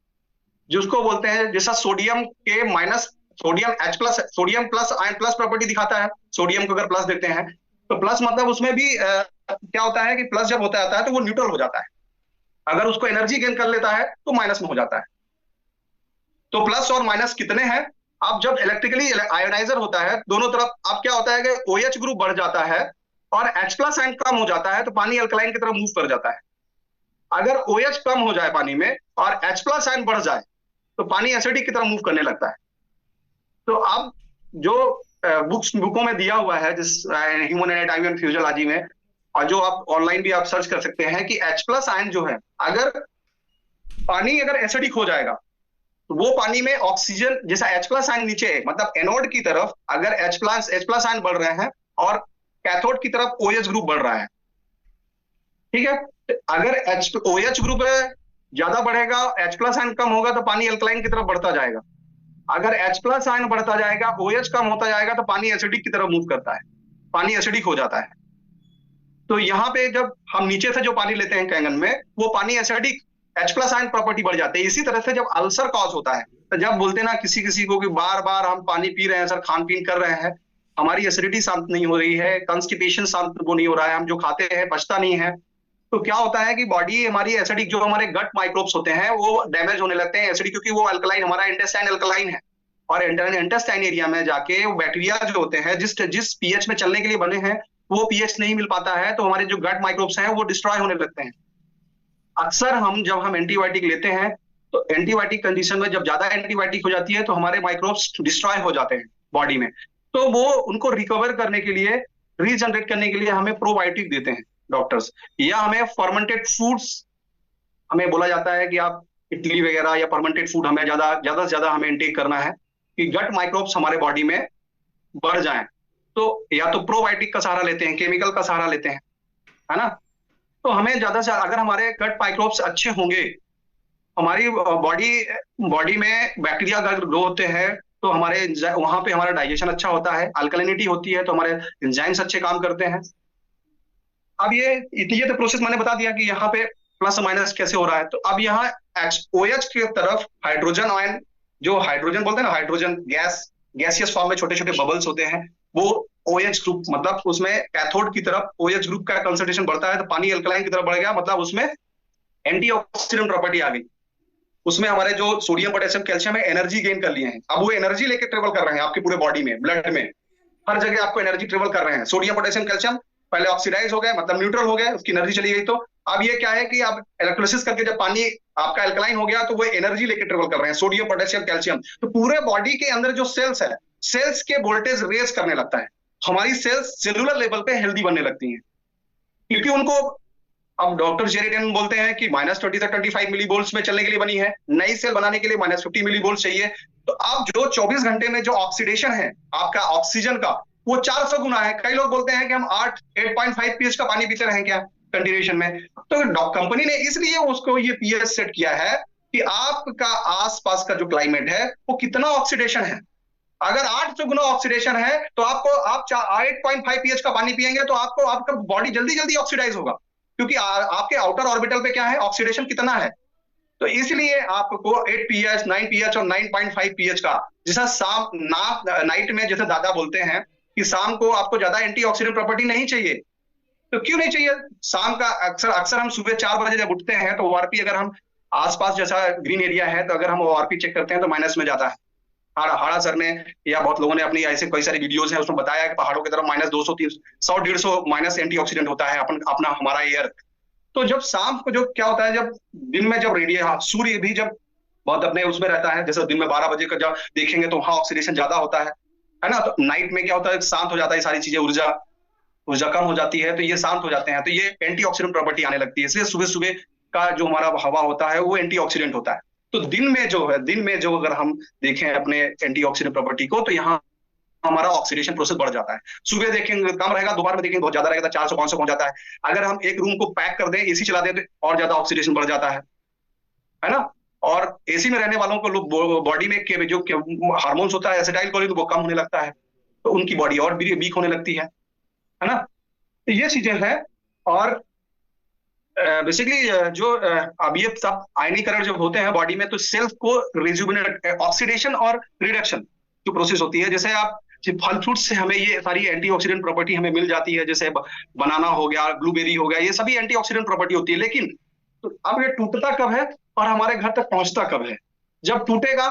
जिसको बोलते हैं, जैसा सोडियम के minus, sodium plus ion plus property दिखाता है। सोडियम को अगर प्लस देते हैं तो प्लस मतलब उसमें भी क्या होता है कि प्लस जब होता है तो वो न्यूट्रल हो जाता है, अगर उसको एनर्जी गेन कर लेता है तो माइनस में हो जाता है। तो प्लस और माइनस कितने हैं? अब जब इलेक्ट्रिकली आयोनाइजर होता है दोनों तरफ, अब क्या होता है कि OH ग्रुप बढ़ जाता है और H+ आयन कम हो जाता है तो पानी अल्कलाइन की तरफ मूव कर जाता है। अगर OH कम हो जाए पानी में और H+ आयन बढ़ जाए तो पानी एसिडिक की तरफ मूव करने लगता है। तो अब जो बुकों में दिया हुआ है, जिस ह्यूमन एनाटॉमी एंड फिजियोलॉजी में, और जो आप ऑनलाइन भी आप सर्च कर सकते हैं कि H+ आयन जो है, अगर पानी अगर एसिडिक हो जाएगा तो वो पानी में ऑक्सीजन, जैसा H+ आयन नीचे है, मतलब एनोड की तरफ अगर H+ आयन बढ़ रहे हैं और कैथोड की तरफ OH ग्रुप बढ़ रहा है। ठीक है, अगर OH ग्रुप ज्यादा बढ़ेगा, H+ आयन कम होगा तो पानी अल्कलाइन की तरफ बढ़ता जाएगा। अगर H+ आयन बढ़ता जाएगा, OH कम होता जाएगा तो पानी एसिडिक की तरफ मूव करता है, पानी एसिडिक हो जाता है। तो यहाँ पे जब हम नीचे से जो पानी लेते हैं कैंगन में, वो पानी एसिडिक, H+ आयन प्रॉपर्टी बढ़ जाती है। इसी तरह से जब अल्सर कॉज होता है, तो जब बोलते हैं ना किसी को कि बार बार हम पानी पी रहे हैं सर, खान पीन कर रहे हैं, हमारी एसिडिटी शांत नहीं हो रही है, कॉन्स्टिपेशन शांत वो नहीं हो रहा है, हम जो खाते हैं पचता नहीं है, तो क्या होता है कि बॉडी हमारी एसिडिक, जो हमारे गट माइक्रोब्स होते हैं वो डैमेज होने लगते हैं एसिडिक, क्योंकि वो अल्कलाइन, हमारा इंटेस्टाइन अल्कलाइन है, और इंटेस्टाइन एरिया में जाके वो बैक्टीरिया जो होते हैं जिस पीएच में चलने के लिए बने हैं वो पीएच नहीं मिल पाता है तो हमारे जो गट माइक्रोब्स हैं वो डिस्ट्रॉय होने लगते हैं। अक्सर जब हम एंटीबायोटिक लेते हैं तो एंटीबायोटिक कंडीशन में जब ज्यादा एंटीबायोटिक हो जाती है तो हमारे माइक्रोब्स डिस्ट्रॉय हो जाते हैं बॉडी में, तो वो उनको रिकवर करने के लिए, रीजनरेट करने के लिए हमें प्रोबायोटिक देते हैं डॉक्टर्स, या हमें फर्मेंटेड फूड्स, हमें बोला जाता है कि आप इडली वगैरह या फर्मेंटेड फूड हमें ज्यादा ज्यादा से ज्यादा हमें इंटेक करना है कि गट माइक्रोब्स हमारे बॉडी में बढ़ जाएं। तो या तो प्रोबायोटिक का सहारा लेते हैं, केमिकल का सहारा लेते हैं, है ना। तो हमें ज्यादा से अगर हमारे गट माइक्रोब्स अच्छे होंगे, हमारी बॉडी बॉडी में बैक्टीरिया अगर ग्रो होते हैं तो हमारे वहां पे हमारा डाइजेशन अच्छा होता है, अल्कलिनिटी होती है तो हमारे एंजाइम्स अच्छे काम करते हैं। अब ये तो प्रोसेस मैंने बता दिया कि यहाँ पे प्लस माइनस कैसे हो रहा है। तो अब यहाँ OH की तरफ हाइड्रोजन आयन, जो हाइड्रोजन बोलते हैं ना, हाइड्रोजन गैसियस फॉर्म में छोटे छोटे बबल्स होते हैं, वो OH ग्रुप, मतलब उसमें कैथोड की तरफ OH ग्रुप का कंसंट्रेशन बढ़ता है तो पानी अल्कलाइन की तरफ बढ़ गया, मतलब उसमें एंटीऑक्सीडेंट प्रॉपर्टी आ गई। उसमें हमारे जो सोडियम पोटेशियम कैल्शियम है एनर्जी गेन कर लिए हैं, अब वो एनर्जी लेके ट्रेवल कर रहे हैं आपके पूरे बॉडी में, ब्लड में, हर जगह आपको एनर्जी ट्रेवल कर रहे हैं। सोडियम पोटेशियम कैल्शियम पहले ऑक्सीडाइज हो गए, मतलब न्यूट्रल हो गए, उसकी एनर्जी चली गई। तो अब ये क्या है कि अब इलेक्ट्रोलिसिस करके जब पानी आपका अल्कलाइन हो गया तो वो एनर्जी लेके ट्रेवल कर रहे हैं, सोडियम पोटेशियम कैल्शियम। तो पूरे बॉडी के अंदर जो सेल्स है, सेल्स के वोल्टेज रेज करने लगता है, हमारी सेल्स सेलुलर लेवल पे हेल्दी बनने लगती हैं, क्योंकि उनको अब डॉक्टर जेरेटियन बोलते हैं कि -20 से 25 मिलीवोल्ट्स में चलने के लिए बनी है, नई सेल बनाने के लिए -50 मिलीवोल्ट चाहिए। तो अब जो 24 घंटे में जो ऑक्सीडेशन है आपका ऑक्सीजन का, वो 400 गुना है। कई लोग बोलते हैं कि हम 8.5 पीएच का पानी पीते रहें क्या कंटिन्यूएशन में। तो कंपनी ने इसलिए उसको ये पीएच सेट किया है कि आपका आसपास का जो क्लाइमेट है वो कितना ऑक्सीडेशन है। अगर 800 गुना ऑक्सीडेशन है तो आप 8.5 पीएच का पानी पिएंगे तो आपका बॉडी जल्दी जल्दी ऑक्सीडाइज होगा, क्योंकि आपके आउटर ऑर्बिटल पे क्या है, ऑक्सीडेशन कितना है। तो इसलिए आपको 8 पीएच, 9 पीएच और 9.5 पीएच का, जैसा नाइट में जैसे दादा बोलते हैं कि शाम को आपको ज्यादा एंटीऑक्सीडेंट प्रॉपर्टी नहीं चाहिए। तो क्यों नहीं चाहिए? शाम का अक्सर हम सुबह 4 बजे जब उठते हैं तो ओआरपी, अगर हम आसपास जैसा ग्रीन एरिया है तो अगर हम ओआरपी चेक करते हैं तो माइनस में जाता है। हाड़ा सर ने या बहुत लोगों ने अपनी ऐसे कई सारी वीडियोज हैं उसमें बताया कि पहाड़ों की तरफ -200, 300, 150 माइनस एंटीऑक्सीडेंट होता है अपना हमारा एयर। तो जब शाम को जो क्या होता है, जब दिन में जब सूर्य भी जब बहुत अपने उसमें रहता है, जैसे दिन में 12 बजे का जब देखेंगे तो वहां ऑक्सीडेशन ज्यादा होता है ना। तो नाइट में क्या होता है, शांत हो जाता है, सारी चीजें, ऊर्जा कम हो जाती है, तो ये शांत हो जाते हैं, तो ये एंटीऑक्सीडेंट प्रॉपर्टी आने लगती है। इसलिए सुबह सुबह का जो हमारा हवा होता है वो एंटीऑक्सीडेंट होता है। तो दिन में जो अगर हम देखें अपने एंटीऑक्सीडेंट प्रॉपर्टी को, तो यहाँ हमारा ऑक्सीडेशन प्रोसेस बढ़ जाता है। सुबह देखेंगे कम रहेगा, दोपहर में देखेंगे बहुत ज्यादा रहेगा, 400-500 पहुंच जाता है। अगर हम एक रूम को पैक कर दें, एसी चला दें, तो और ज्यादा ऑक्सीडेशन बढ़ जाता है ना। और एसी में रहने वालों को बॉडी में जो हार्मोन्स होता है एसिटाइल कोलिन, वो कम होने लगता है, तो उनकी बॉडी और भी वीक होने लगती है ना। तो ये चीजें हैं। और बेसिकली जो अब ये सब आयनीकरण जब होते हैं बॉडी में, तो सेल्फ को रिजुविनेट, ऑक्सीडेशन और रिडक्शन जो प्रोसेस होती है, जैसे आप फल फ्रूट से हमें ये सारी एंटीऑक्सीडेंट प्रॉपर्टी हमें मिल जाती है, जैसे बनाना हो गया, ब्लूबेरी हो गया, ये सभी एंटीऑक्सीडेंट प्रॉपर्टी होती है। लेकिन तो अब ये टूटता कब है और हमारे घर तक पहुंचता कब है? जब टूटेगा,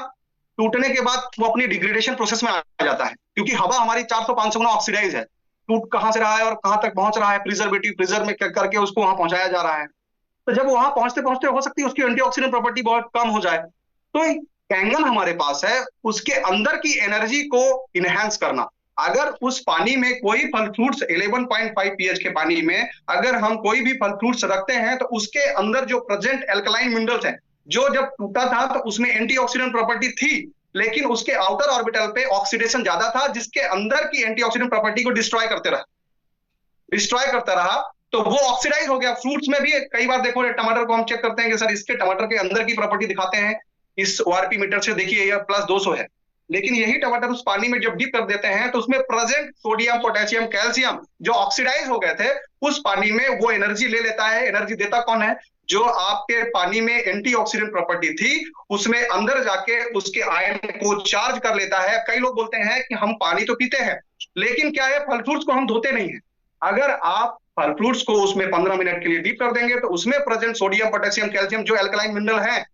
टूटने के बाद वो अपनी डिग्रेडेशन प्रोसेस में आ जाता है, क्योंकि हवा हमारी 400-500 गुना ऑक्सीडाइज है। टूट कहां से रहा है और कहां तक पहुंच रहा है, प्रिजर्व में करके उसको वहां पहुंचाया जा रहा है। तो जब वहां पहुंचते पहुंचते हो सकती है उसकी एंटीऑक्सीडेंट प्रॉपर्टी बहुत कम हो जाए। तो कैंगन हमारे पास है, उसके अंदर की एनर्जी को इनहेंस करना। अगर उस पानी में कोई फल फ्रूट्स 11.5 पीएच के पानी में अगर हम कोई भी फल फ्रूट्स रखते हैं तो उसके अंदर जो प्रेजेंट एल्कलाइन मिनरल्स हैं, जो जब टूटा था तो उसमें एंटीऑक्सीडेंट प्रॉपर्टी थी, लेकिन उसके आउटर ऑर्बिटल पे ऑक्सीडेशन ज्यादा था, जिसके अंदर की एंटीऑक्सीडेंट प्रॉपर्टी को डिस्ट्रॉय करता रहा, तो वो ऑक्सीडाइज हो गया। फ्रूट्स में भी कई बार देखो, टमाटर को हम चेक करते हैं कि सर इसके टमाटर के अंदर की प्रॉपर्टी दिखाते हैं, इस ओआरपी मीटर से देखिए यह +200 है, लेकिन यही टमाटर उस पानी में जब डिप कर देते हैं तो उसमें प्रेजेंट सोडियम, पोटेशियम, कैल्शियम जो ऑक्सीडाइज हो गए थे, उस पानी में वो एनर्जी ले लेता है। एनर्जी देता कौन है? जो आपके पानी में एंटीऑक्सीडेंट प्रॉपर्टी थी, उसमें अंदर जाके उसके आयन को चार्ज कर लेता है। कई लोग बोलते हैं कि हम पानी तो पीते हैं, लेकिन क्या है, फल फ्रूट्स को हम धोते नहीं है। अगर आप फल फ्रूट्स को उसमें 15 मिनट के लिए डीप कर देंगे तो उसमें प्रेजेंट सोडियम, पोटेशियम, कैल्शियम जो अल्कलाइन मिनरल है,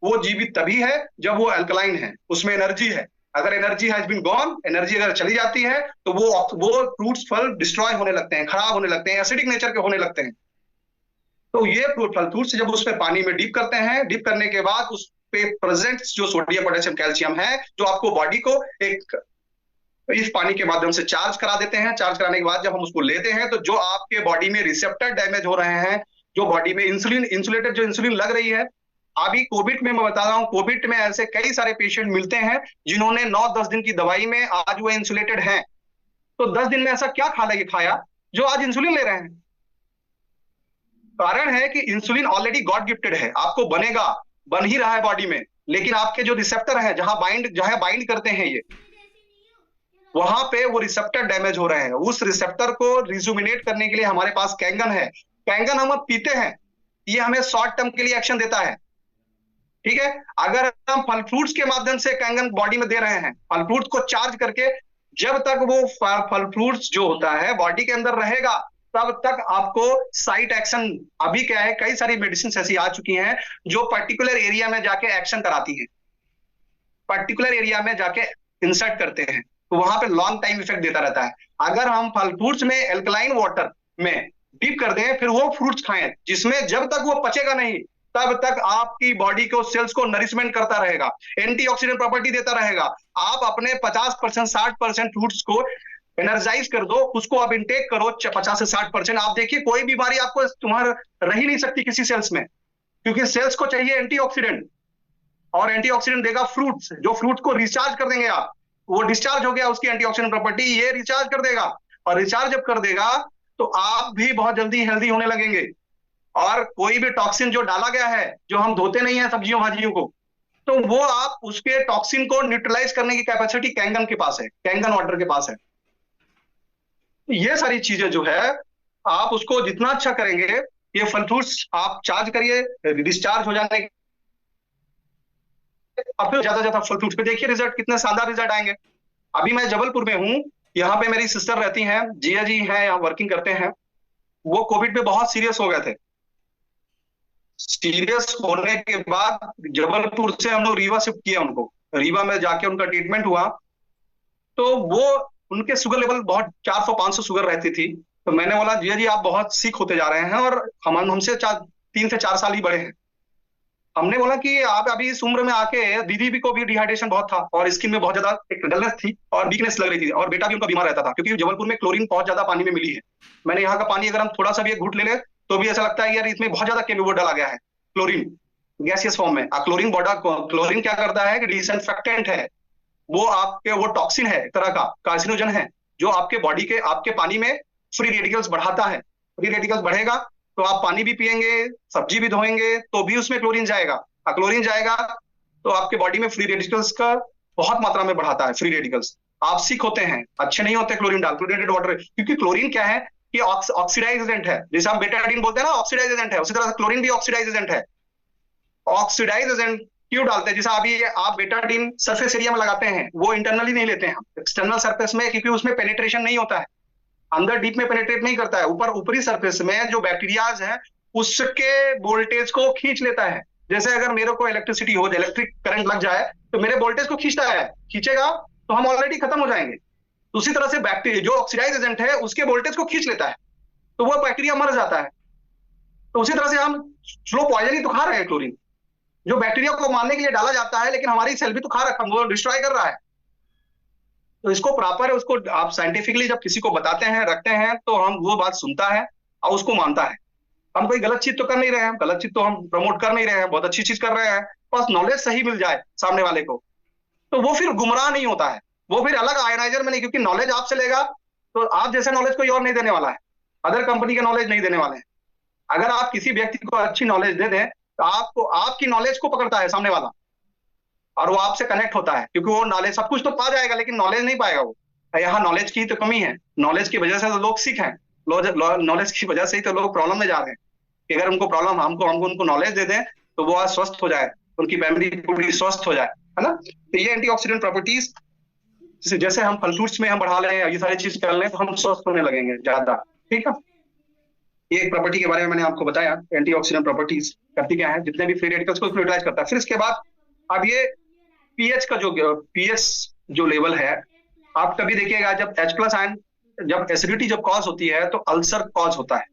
वो जीवित तभी है जब वो अल्कलाइन है, उसमें एनर्जी है। अगर energy has been gone, energy अगर चली जाती है तो वो फ्रूट्स फल डिस्ट्रॉय होने लगते हैं, खराब होने लगते हैं, एसिडिक नेचर के होने लगते हैं। तो ये फल फ्रूट्स जब उसमें पानी में डीप करते हैं, डीप करने के बाद उस पे प्रेजेंट जो सोडियम पोटेशियम कैल्शियम है, जो आपको बॉडी को एक इस पानी के माध्यम से चार्ज करा देते हैं। चार्ज कराने के बाद जब हम उसको लेते हैं तो जो आपके बॉडी में रिसेप्टर डैमेज हो रहे हैं, जो बॉडी में इंसुलेटेड जो इंसुलिन लग रही है, अभी कोविड में मैं बता रहा हूं, कोविड में ऐसे कई सारे पेशेंट मिलते हैं जिन्होंने 9-10 दिन की दवाई में आज वो इंसुलेटेड हैं। तो 10 दिन में ऐसा क्या खाया जो आज इंसुलिन ले रहे हैं? कारण है कि इंसुलिन ऑलरेडी गॉड गिफ्टेड है, आपको बनेगा, बन ही रहा है बॉडी में, लेकिन आपके जो रिसेप्टर है जहां बाइंड करते हैं ये, वहां पे वो रिसेप्टर डैमेज हो रहे हैं। उस रिसेप्टर को रिजुमिनेट करने के लिए हमारे पास कैंगन है। कैंगन हम अब पीते हैं, ये हमें शॉर्ट टर्म के लिए एक्शन देता है, ठीक है। अगर हम फल फ्रूट्स के माध्यम से कैंगन बॉडी में दे रहे हैं, फल फ्रूट को चार्ज करके, जब तक वो फल फ्रूट्स जो होता है बॉडी के अंदर रहेगा, तब तक आपको साइट एक्शन, अभी क्या है, कई सारी मेडिसिन ऐसी आ चुकी हैं जो पर्टिकुलर एरिया में जाके एक्शन कराती हैं, पर्टिकुलर एरिया में जाके इंसर्ट करते हैं, तो वहां पे लॉन्ग टाइम इफेक्ट देता रहता है। अगर हम फल फ्रूट्स में एल्कलाइन वाटर में डीप कर दें, फिर वो फ्रूट्स खाएं जिसमें जब तक वो पचेगा नहीं तब तक आपकी बॉडी को, सेल्स को नरिशमेंट करता रहेगा, एंटीऑक्सीडेंट प्रॉपर्टी देता रहेगा। आप अपने 50% 60% फ्रूट्स को एनर्जाइज कर दो, उसको आप इंटेक करो 50 से 60%, आप देखिए कोई बीमारी आपको तुम्हारा रह ही नहीं सकती किसी सेल्स में, क्योंकि सेल्स को चाहिए एंटीऑक्सीडेंट, और एंटीऑक्सीडेंट देगा फ्रूट्स, जो फ्रूट को रिचार्ज कर देंगे आप। वो डिस्चार्ज हो गया उसकी एंटीऑक्सीडेंट प्रॉपर्टी, ये रिचार्ज कर देगा, और रिचार्ज जब कर देगा तो आप भी बहुत जल्दी हेल्दी होने लगेंगे। और कोई भी टॉक्सिन जो डाला गया है, जो हम धोते नहीं है सब्जियों भाजियों को, तो वो आप उसके टॉक्सिन को न्यूट्रलाइज करने की कैपेसिटी कैंगन के पास है, कैंगन वाटर के पास है। ये सारी चीजें जो है, आप उसको जितना अच्छा करेंगे, ये फल फ्रूट्स आप चार्ज करिए, डिस्चार्ज हो जाने के, और फिर ज्यादा ज्यादा फल फ्रूट्स पे देखिए रिजल्ट, कितने शानदार रिजल्ट आएंगे। अभी मैं जबलपुर में हूं, यहाँ पे मेरी सिस्टर रहती हैं, जिया जी हैं, यहाँ वर्किंग करते हैं। वो कोविड पे बहुत सीरियस हो गए थे। सीरियस होने के बाद जबलपुर से हम लोग रीवा शिफ्ट किया उनको, रीवा में जाके उनका ट्रीटमेंट हुआ। तो वो, उनके शुगर लेवल बहुत 400-500 शुगर रहती थी। तो मैंने बोला जिया जी आप बहुत सिक होते जा रहे हैं, और हमसे 3 से 4 साल ही बड़े हैं। हमने बोला कि आप अभी इस उम्र में आके, दीदी भी को भी डिहाइड्रेशन बहुत था, और स्किन में बहुत ज्यादा एक डलनेस थी और वीकनेस लग रही थी, और बेटा भी उनका बीमार रहता था, क्योंकि जबलपुर में क्लोरीन बहुत ज्यादा पानी में मिली है। मैंने यहाँ का पानी अगर हम थोड़ा सा भी एक घूंट ले ले तो भी ऐसा लगता है यार इसमें बहुत ज्यादा केमिकल डाला गया है, क्लोरीन गैसियस फॉर्म में। क्लोरीन क्या करता है कि डिसइंफेक्टेंट है, वो आपके, वो टॉक्सिन है, एक तरह का कार्सिनोजन है, जो आपके बॉडी के, आपके पानी में फ्री रेडिकल्स बढ़ाता है। फ्री रेडिकल्स बढ़ेगा तो आप पानी भी पिएंगे, सब्जी भी धोएंगे, तो भी उसमें क्लोरीन जाएगा। क्लोरीन जाएगा तो आपके बॉडी में फ्री रेडिकल्स का बहुत मात्रा में बढ़ाता है, फ्री रेडिकल्स। आप सिक होते हैं, अच्छे नहीं होते क्लोरीन डाल, क्लोरीनेटेड वाटर, क्योंकि क्लोरीन क्या है कि ऑक्सीडाइज एजेंट है। जैसे हम बेटाडीन बोलते हैं ना, ऑक्सीडाइज एजेंट है, उसी तरह से क्लोरीन भी ऑक्सीडाइज एजेंट है। ऑक्सीडाइज एजेंट क्यों डालते हैं? जैसे अभी आप बेटाडीन सरफेस एरिया में लगाते हैं, वो इंटरनली नहीं लेते हैं, एक्सटर्नल सरफेस में, क्योंकि उसमें पेनिट्रेशन नहीं होता है, अंदर डीप में पेनिट्रेट नहीं करता है। ऊपरी सरफेस में जो बैक्टीरियाज है उसके वोल्टेज को खींच लेता है। जैसे अगर मेरे को इलेक्ट्रिसिटी हो, इलेक्ट्रिक करंट लग जाए तो मेरे वोल्टेज को खींचता है, खींचेगा तो हम ऑलरेडी खत्म हो जाएंगे। उसी तरह से बैक्टीरिया जो ऑक्सीडाइज एजेंट है उसके वोल्टेज को खींच लेता है, तो वो बैक्टीरिया मर जाता है। तो उसी तरह से हम स्लो पॉइजन ही तो खा रहे हैं, क्लोरीन जो बैक्टीरिया को मारने के लिए डाला जाता है, लेकिन हमारी सेल भी तो खा रखा, वो डिस्ट्रॉय कर रहा है। तो इसको प्रॉपर, उसको आप साइंटिफिकली जब किसी को बताते हैं, रखते हैं, तो हम वो बात सुनता है और उसको मानता है। हम कोई गलत चीज तो कर नहीं रहे हैं, गलत चीज तो हम प्रमोट कर नहीं रहे हैं, बहुत अच्छी चीज कर रहे हैं। बस नॉलेज सही मिल जाए सामने वाले को, तो वो फिर गुमराह नहीं होता है, वो फिर अलग आयनाइजर में नहीं, क्योंकि नॉलेज आपसे लेगा तो आप जैसे नॉलेज कोई और नहीं देने वाला है, अदर कंपनी के नॉलेज नहीं देने वाले हैं। अगर आप किसी व्यक्ति को अच्छी नॉलेज दे दें तो आपको, आपकी नॉलेज को पकड़ता है सामने वाला, और वो आपसे कनेक्ट होता है, क्योंकि वो नॉलेज सब कुछ तो पा जाएगा लेकिन नॉलेज नहीं पाएगा वो। यहाँ नॉलेज की तो कमी है, नॉलेज की वजह से तो लोग सिक हैं, नॉलेज की वजह से ही तो लोग प्रॉब्लम में जा रहे हैं। कि अगर उनको प्रॉब्लम, हमको उनको नॉलेज दे दें तो वो आज स्वस्थ हो जाए, उनकी मेमोरी पूरी स्वस्थ हो जाए, है ना। तो ये एंटीऑक्सीडेंट प्रॉपर्टीज जैसे हम फल फ्रूट्स में हम बढ़ा लें, ये सारी चीज कर लें, तो हम स्वस्थ होने लगेंगे ज्यादा, ठीक है। ये एक प्रॉपर्टी के बारे में मैंने आपको बताया, एंटीऑक्सीडेंट प्रॉपर्टीज करती क्या है, जितने भी फ्री रेडिकल्स को न्यूट्रलाइज करता है। फिर इसके बाद अब ये पीएच का जो पीएच जो लेवल है, आप कभी देखिएगा जब H प्लस आयन, जब एसिडिटी जब कॉज होती है तो अल्सर कॉज होता है।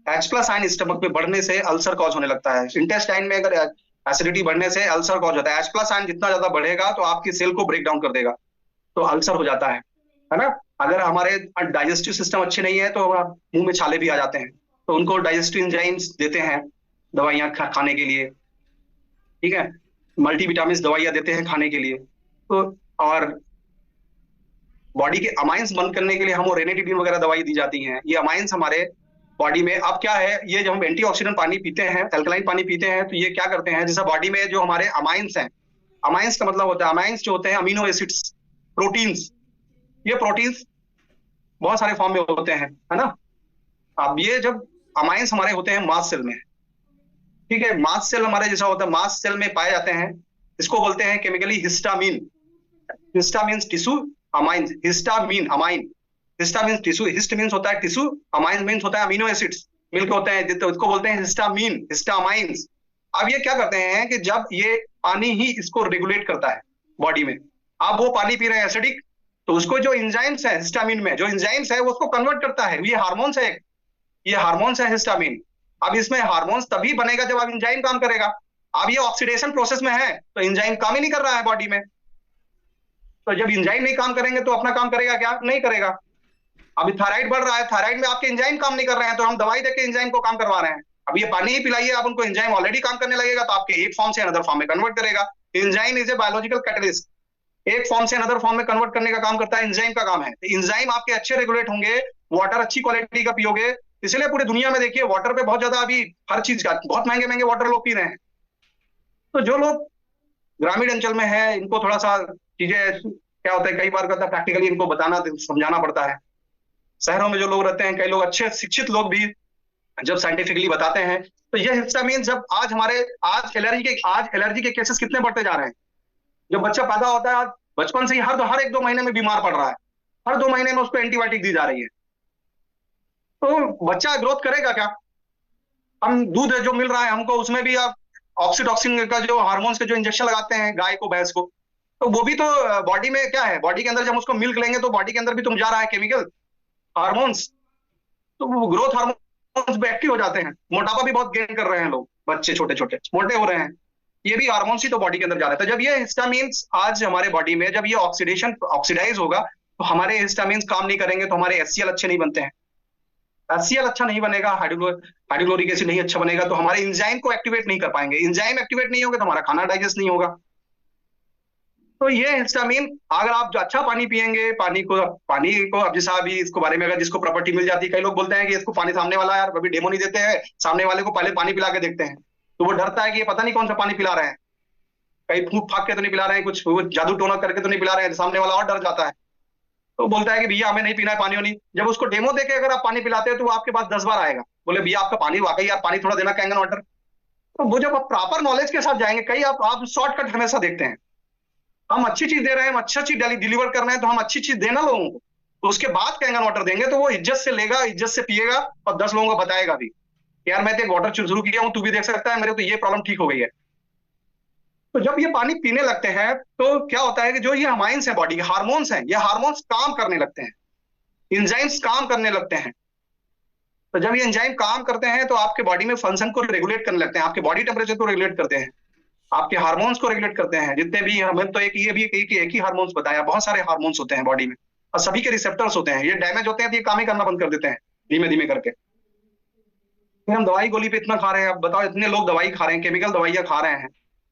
H प्लस आयन स्टमक में बढ़ने से अल्सर कॉज होने लगता है। इंटेस्टाइन में अगर एसिडिटी बढ़ने से अल्सर कॉज होता है। H प्लस आयन जितना ज्यादा बढ़ेगा तो आपकी सेल को ब्रेक डाउन कर देगा, तो अल्सर हो जाता है ना। अगर हमारे डाइजेस्टिव सिस्टम अच्छे नहीं है तो मुंह में छाले भी आ जाते हैं, तो उनको डाइजेस्टिव एंजाइम्स देते हैं दवाइयां खाने के लिए, ठीक है। मल्टीविटामिन दवाइयां देते हैं खाने के लिए। तो और बॉडी के अमाइंस बंद करने के लिए हम रेनिटिडिन वगैरह दवाई दी जाती हैं। ये अमाइंस हमारे बॉडी में, अब क्या है, ये जब हम एंटीऑक्सीडेंट पानी पीते हैं, अल्कलाइन पानी पीते हैं, तो ये क्या करते हैं, जैसे बॉडी में जो हमारे अमाइंस हैं, अमाइंस का मतलब होता है, अमाइंस जो होते हैं अमीनो एसिड्स, प्रोटीन्स, ये प्रोटीन्स बहुत सारे फॉर्म में होते हैं, है ना। अब ये जब अमाइंस हमारे होते हैं मास सेल में, ठीक है, मास सेल हमारे जैसा होता है, मास सेल में पाए जाते हैं, इसको बोलते हैं chemically histamine. Histamine tissue, amine, histamine amine, histamine tissue, hist means होता है टिश्यू, अमाइन मीन्स होता है अमीनो एसिड्स मिलकर होते हैं, तो इसको बोलते हैं हिस्टामिन, हिस्टामाइंस। अब ये क्या करते हैं कि जब ये पानी ही इसको रेगुलेट करता है बॉडी में, आप वो पानी पी रहे हैं एसिडिक, तो उसको जो इंजाइम्स है हिस्टामिन में, जो इंजाइम्स है वो उसको कन्वर्ट करता है, ये हार्मोन्स है, ये हार्मोन्स है हिस्टामिन। अब इसमें हार्मोन्स तभी बनेगा जब आप इंजाइम काम करेगा। अब ये ऑक्सीडेशन प्रोसेस में है तो इंजाइम काम ही नहीं कर रहा है बॉडी में, तो जब इंजाइम नहीं काम करेंगे तो अपना काम करेगा क्या, नहीं करेगा। अभी थायराइड बढ़ रहा है, थायराइड में आपके इंजाइम काम नहीं कर रहे हैं, तो हम दवाई देके इंजाइम को काम करवा रहे हैं। अब ये पानी ही पिलाइए आप उनको, इंजाइम ऑलरेडी काम करने लगेगा, तो आपके एक फॉर्म से अनदर फॉर्म में कन्वर्ट करेगा। Enzyme is a biological catalyst, एक फॉर्म से अनदर फॉर्म में कन्वर्ट करने का काम करता है, इंजाइम का काम है। तो इंजाइम आपके अच्छे रेगुलेट होंगे, वाटर अच्छी क्वालिटी का पियोगे, इसलिए पूरी दुनिया में देखिए वाटर पे बहुत ज्यादा अभी हर चीज का बहुत महंगे महंगे वाटर लोग पी रहे हैं। तो जो लोग ग्रामीण अंचल में है, इनको थोड़ा सा चीजें क्या होता है, कई बार कहता है प्रैक्टिकली इनको बताना समझाना पड़ता है। शहरों में जो लोग रहते हैं, कई लोग अच्छे शिक्षित लोग भी जब साइंटिफिकली बताते हैं, तो ये हिस्सा मीन जब आज हमारे आज एलर्जी के केसेस कितने बढ़ते जा रहे हैं। जब बच्चा पैदा होता है बचपन से ही हर एक दो महीने में बीमार पड़ रहा है, हर 2 महीने में उसको एंटीबायोटिक दी जा रही है, तो बच्चा ग्रोथ करेगा क्या। हम दूध जो मिल रहा है हमको, उसमें भी आप ऑक्सीटॉक्सिन का जो हार्मोन्स के जो इंजेक्शन लगाते हैं गाय को, भैंस को, तो वो भी तो बॉडी में क्या है, बॉडी के अंदर जब उसको मिल्क लेंगे तो बॉडी के अंदर भी तुम जा रहा है केमिकल हार्मोन्स, तो वो ग्रोथ हार्मोन्स भी एक्टिव हो जाते हैं। मोटापा भी बहुत गेन कर रहे हैं लोग, बच्चे छोटे छोटे मोटे हो रहे हैं, ये भी हार्मोन्स ही तो बॉडी के अंदर जा रहा है। तो जब ये हिस्टामिन्स आज हमारे बॉडी में जब ये ऑक्सीडाइज होगा, तो हमारे हिस्टामिन्स काम नहीं करेंगे, तो हमारे HCl अच्छे नहीं बनते हैं, HCl अच्छा नहीं बनेगा, हाइड्रोक्लोरिक एसिड नहीं अच्छा बनेगा, तो हमारे इंजाइम को एक्टिवेट नहीं कर पाएंगे, इंजाइम एक्टिवेट नहीं होंगे तो हमारा खाना डाइजेस्ट नहीं होगा। तो ये हिस्टामिन, अगर आप जो अच्छा पानी पिएंगे, पानी को अब जैसा अभी इसको बारे में अगर जिसको प्रॉपर्टी मिल जाती है, कई लोग बोलते हैं कि इसको पानी सामने वाला यार अभी डेमो नहीं देते हैं, सामने वाले को पहले पानी पिला के देखते हैं, तो वो डरता है कि ये पता नहीं कौन सा पानी पिला रहे हैं, कहीं फूक फाक के तो नहीं पिला रहे हैं, कुछ वो जादू टोना करके तो नहीं पिला रहे हैं, सामने वाला और डर जाता है, तो बोलता है कि भैया हमें नहीं पीना है पानी नहीं। जब उसको डेमो देके अगर आप पानी पिलाते हैं तो वो आपके पास 10 बार आएगा, बोले भैया आपका पानी वाकई यार पानी थोड़ा देना कैंगन वाटर। तो वो जब आप प्रॉपर नॉलेज के साथ जाएंगे, कई आप शॉर्टकट हमेशा देखते हैं, हम अच्छी चीज दे रहे हैं, हम अच्छा चीज डिलीवर कर रहे हैं, तो हम अच्छी चीज देना लोगों को, तो उसके बाद कैंगन वाटर देंगे तो वो इज्जत से लेगा, इज्जत से पिएगा, और 10 लोगों को बताएगा भी यार मैं तो एक वाटर शुरू किया हूं, तू भी देख सकता है, मेरे तो ये प्रॉब्लम ठीक हो गई है। तो जब ये पानी पीने लगते हैं तो क्या होता है कि जो ये अमाइंस है बॉडी के हार्मोन्स हैं, ये हार्मोन्स काम करने लगते हैं, इंजाइम्स काम करने लगते हैं। तो जब ये एंजाइम काम करते हैं तो आपके बॉडी में फंक्शन को रेगुलेट करने लगते हैं, आपके बॉडी टेम्परेचर को रेगुलेट करते हैं, आपके हार्मोन्स को रेगुलेट करते हैं, जितने भी हमें तो एक ही हार्मोन्स बताया, बहुत सारे हार्मोन्स होते हैं बॉडी में, और सभी के रिसेप्टर्स होते हैं, ये डैमेज होते हैं तो ये काम ही करना बंद कर देते हैं धीमे धीमे करके। फिर हम दवाई गोली पे इतना खा रहे हैं, अब बताओ इतने लोग दवाई खा रहे हैं, केमिकल दवाइयां खा रहे हैं,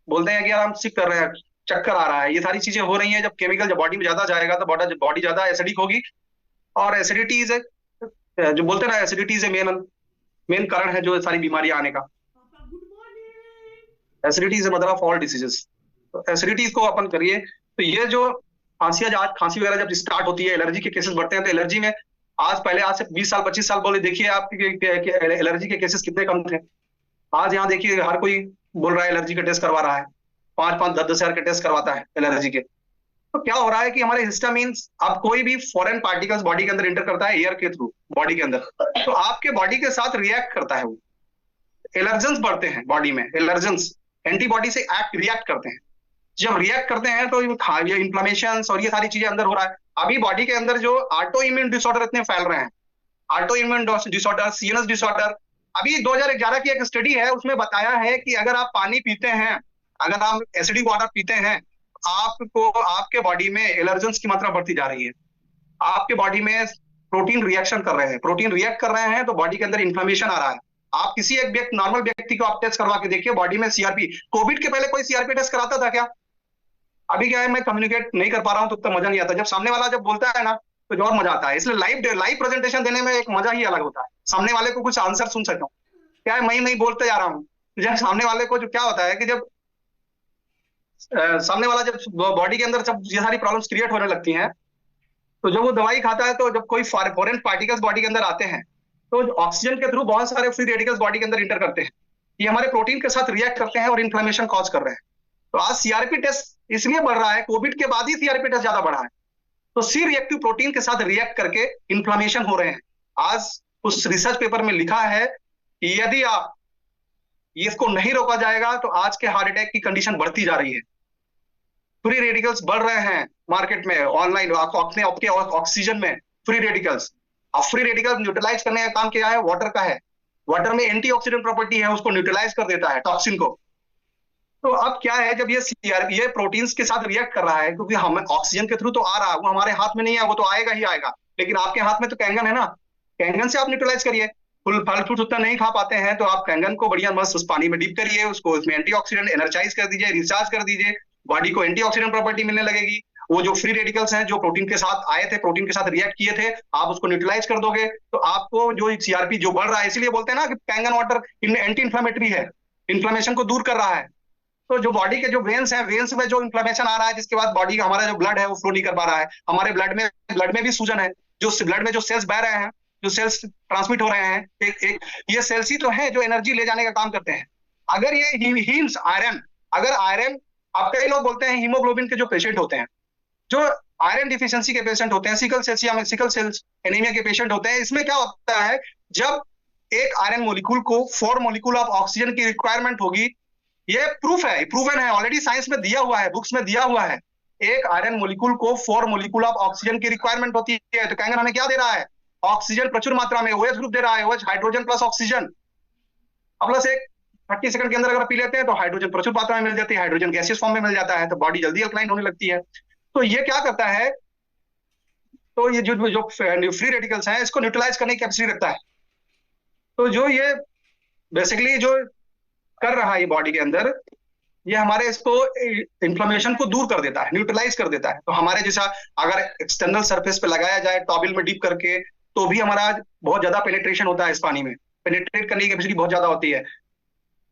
बोलते हैं कि यार हम सिक कर रहे हैं, चक्कर आ रहा है, ये सारी चीजें हो रही हैं। जब केमिकल जब बॉडी में ज्यादा जाएगा तो बॉडी ज्यादा एसिडिक होगी, और एसिडिटी इज जो बोलते हैं ना, एसिडिटी इज मेन कारण है जो सारी बीमारियां आने का। Acidity is mother of all diseases. तो एसिडिटी को अपन करिए, तो ये जो खांसी वगैरह जब स्टार्ट होती है, एलर्जी के केसेस बढ़ते हैं, तो एलर्जी में आज से 20 साल 25 साल बोले देखिए आप एलर्जी के केसेस कितने कम थे। आज यहाँ देखिए हर कोई बोल रहा है एलर्जी का टेस्ट करवा रहा है, 5-5 10-10 हजार के टेस्ट करवाता है एलर्जी के। तो क्या हो रहा है कि हमारे हिस्टामिन्स, अब कोई भी फॉरेन पार्टिकल्स बॉडी के अंदर इंटर करता है एयर के थ्रू बॉडी के अंदर, तो आपके बॉडी के साथ रिएक्ट करता है, वो एलर्जेंस बढ़ते हैं बॉडी में, एलर्जेंस एंटीबॉडी से रिएक्ट करते हैं, जब रिएक्ट करते हैं तो ये इन्फ्लेमेशन और ये सारी चीजें अंदर हो रहा है। अभी बॉडी के अंदर जो ऑटो इम्यून डिसऑर्डर इतने फैल रहे हैं, auto immune disorder, CNS disorder. अभी 2011 की एक स्टडी है, उसमें बताया है कि अगर आप पानी पीते हैं, अगर आप एसिडिक वाटर पीते हैं, आपको आपके बॉडी में एलर्जेंस की मात्रा बढ़ती जा रही है। आपके बॉडी में प्रोटीन रिएक्शन कर रहे हैं, प्रोटीन रिएक्ट कर रहे हैं, तो बॉडी के अंदर इन्फ्लेमेशन आ रहा है। आप किसी एक व्यक्ति, नॉर्मल व्यक्ति को आप टेस्ट करवा के देखिए, बॉडी में सीआरपी, कोविड के पहले कोई सीआरपी टेस्ट कराता था क्या? अभी क्या है, मैं कम्युनिकेट नहीं कर पा रहा हूं तो उतना मजा नहीं आता। जब सामने वाला जब बोलता है ना, तो जो और मजा आता है। इसलिए लाइव लाइव प्रेजेंटेशन देने में एक मजा ही अलग होता है, सामने वाले को कुछ आंसर सुन सकता हूँ। क्या है, मैं बोलते जा रहा हूँ, जब सामने वाले को जो क्या होता है कि जब सामने वाला जब बॉडी के अंदर जब ये सारी प्रॉब्लम्स क्रिएट होने लगती हैं, तो जब वो दवाई खाता है, तो जब कोई फॉरेन पार्टिकल्स बॉडी के अंदर आते हैं, तो ऑक्सीजन के थ्रू बहुत सारे फ्री रेडिकल्स बॉडी के अंदर इंटर करते हैं, ये हमारे प्रोटीन के साथ रिएक्ट करते हैं और इन्फ्लेमेशन कॉज कर रहे हैं। तो आज सीआरपी टेस्ट इसलिए बढ़ रहा है, कोविड के बाद ही सीआरपी टेस्ट ज्यादा बढ़ा है। तो सी रिएक्टिव प्रोटीन के साथ रिएक्ट करके इन्फ्लेमेशन हो रहे हैं। आज उस रिसर्च पेपर में लिखा है कि यदि आप इसको नहीं रोका जाएगा तो आज के हार्ट अटैक की कंडीशन बढ़ती जा रही है। फ्री रेडिकल्स बढ़ रहे हैं मार्केट में, ऑनलाइन, अपने आपके ऑक्सीजन में फ्री रेडिकल्स। अब फ्री रेडिकल्स न्यूट्रलाइज करने का काम क्या है? वाटर का है। वाटर में एंटीऑक्सीडेंट प्रॉपर्टी है, उसको न्यूट्रलाइज कर देता है, टॉक्सिन को। तो अब क्या है, जब ये सीआरपी ये प्रोटीन्स के साथ रिएक्ट कर रहा है, क्योंकि हम ऑक्सीजन के थ्रू तो आ रहा है, वो हमारे हाथ में नहीं है, वो तो आएगा ही आएगा, लेकिन आपके हाथ में तो कैंगन है ना, कैंगन से आप न्यूट्रलाइज करिए। फुल फल फ्रूट उतना नहीं खा पाते हैं, तो आप कैंगन को बढ़िया मस्त उस पानी में डिप करिए, उसको उसमें एंटीऑक्सीडेंट एनर्जाइज कर दीजिए, रिचार्ज कर दीजिए, बॉडी को एंटीऑक्सीडेंट प्रॉपर्टी मिलने लगेगी। वो जो फ्री रेडिकल्स हैं जो प्रोटीन के साथ आए थे, प्रोटीन के साथ रिएक्ट किए थे, आप उसको न्यूट्रलाइज कर दोगे, तो आपको जो सीआरपी जो बढ़ रहा है, इसलिए बोलते हैं ना कि कैंगन वाटर एंटी इन्फ्लेमेटरी है, इन्फ्लेमेशन को दूर कर रहा है। तो जो बॉडी के जो वेन्स हैं, वेन्स में जो इन्फ्लेमेशन आ रहा है, जिसके बाद बॉडी का हमारा जो ब्लड है वो फ्लो नहीं कर पा रहा है, हमारे ब्लड में भी सूजन है, जो ब्लड में जो सेल्स बह रहे हैं, जो सेल्स ट्रांसमिट हो रहे हैं, ये सेल्स ही तो है जो एनर्जी ले जाने का काम करते हैं। अगर ये हीम्स आयरन, अगर आयरन, अब कई लोग बोलते हैं हीमोग्लोबिन के जो पेशेंट होते हैं, जो आयरन डिफिशियंसी के पेशेंट होते हैं, सिकल सेल्स एनीमिया के पेशेंट होते हैं, इसमें क्या होता है, जब एक आयरन मोलिक्यूल को 4 मोलिक्यूल ऑफ ऑक्सीजन की रिक्वायरमेंट होगी, ये प्रूफ है, प्रूवन है, ऑलरेडी साइंस में दिया हुआ है, बुक्स में दिया हुआ है, एक आयरन मोलिक्यूल को 4 मोलिक्यूल ऑफ ऑक्सीजन की रिक्वायरमेंट होती है। तो कैंगन हमें क्या दे रहा है? ऑक्सीजन प्रचुर मात्रा में, OH ग्रुप दे रहा है, OH hydrogen plus oxygen, plus एक 30 सेकंड के अंदर अगर पी लेते हैं तो हाइड्रोजन प्रचुर मात्रा में मिल जाती है, हाइड्रोजन गैसियस फॉर्म में मिल जाता है, तो बॉडी जल्दी अल्कलाइन होने लगती है। तो ये क्या करता है, तो ये जो फ्री रेडिकल्स हैं, इसको न्यूट्रलाइज करने की कैपेसिटी रखता है। तो जो ये बेसिकली जो कर रहा है ये बॉडी के अंदर, ये हमारे इसको इन्फ्लेमेशन को दूर कर देता है, न्यूट्रलाइज कर देता है। तो हमारे जैसा अगर एक्सटर्नल सरफेस पे लगाया जाए टॉवल में डीप करके, तो भी हमारा बहुत ज्यादा पेनिट्रेशन होता है, इस पानी में पेनिट्रेट करने की कैपेसिटी बहुत ज्यादा होती है,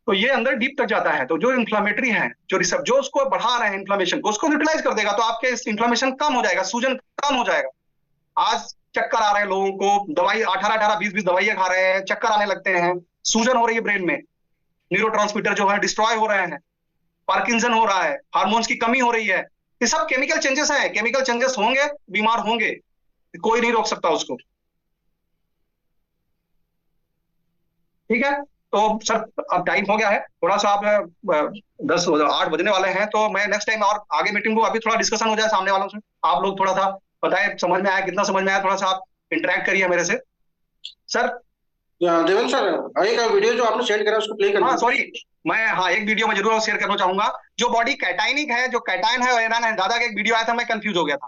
तो ये अंदर डीप तक जाता है। तो जो इन्फ्लेमेटरी है, जो उसको बढ़ा रहे हैं इन्फ्लेमेशन को, उसको न्यूट्रलाइज कर देगा, तो आपके इन्फ्लेमेशन कम हो जाएगा, सूजन कम हो जाएगा। आज चक्कर आ रहे हैं लोगों को, दवाई 18-18, 20-20 दवाइयां खा रहे हैं, चक्कर आने लगते हैं, सूजन हो रही है ब्रेन में, न्यूरोट्रांसमीटर जो है डिस्ट्रॉय हो रहे हैं, पार्किंसन हो रहा है, हार्मोन्स की कमी हो रही है, ये सब केमिकल चेंजेस हैं। केमिकल चेंजेस होंगे, बीमार होंगे, कोई नहीं रोक सकता उसको। ठीक है, तो सर अब टाइम हो गया है थोड़ा सा, आप 8 बजने वाले हैं, तो मैं नेक्स्ट टाइम और आगे मीटिंग को, अभी थोड़ा डिस्कशन हो जाए सामने वालों से, आप लोग थोड़ा सा बताएं समझ में आया, कितना समझ में आया, थोड़ा सा आप इंटरेक्ट करिए मेरे से सर। देवेंद्र सर, एक वीडियो जो आपने सेंड करा उसको प्ले कर। हाँ सॉरी, मैं एक वीडियो में जरूर शेयर करना चाहूंगा, जो बॉडी कैटाइनिक है, जो कैटाइन है और एनायन है, दादा का एक वीडियो आया था, मैं कंफ्यूज हो गया था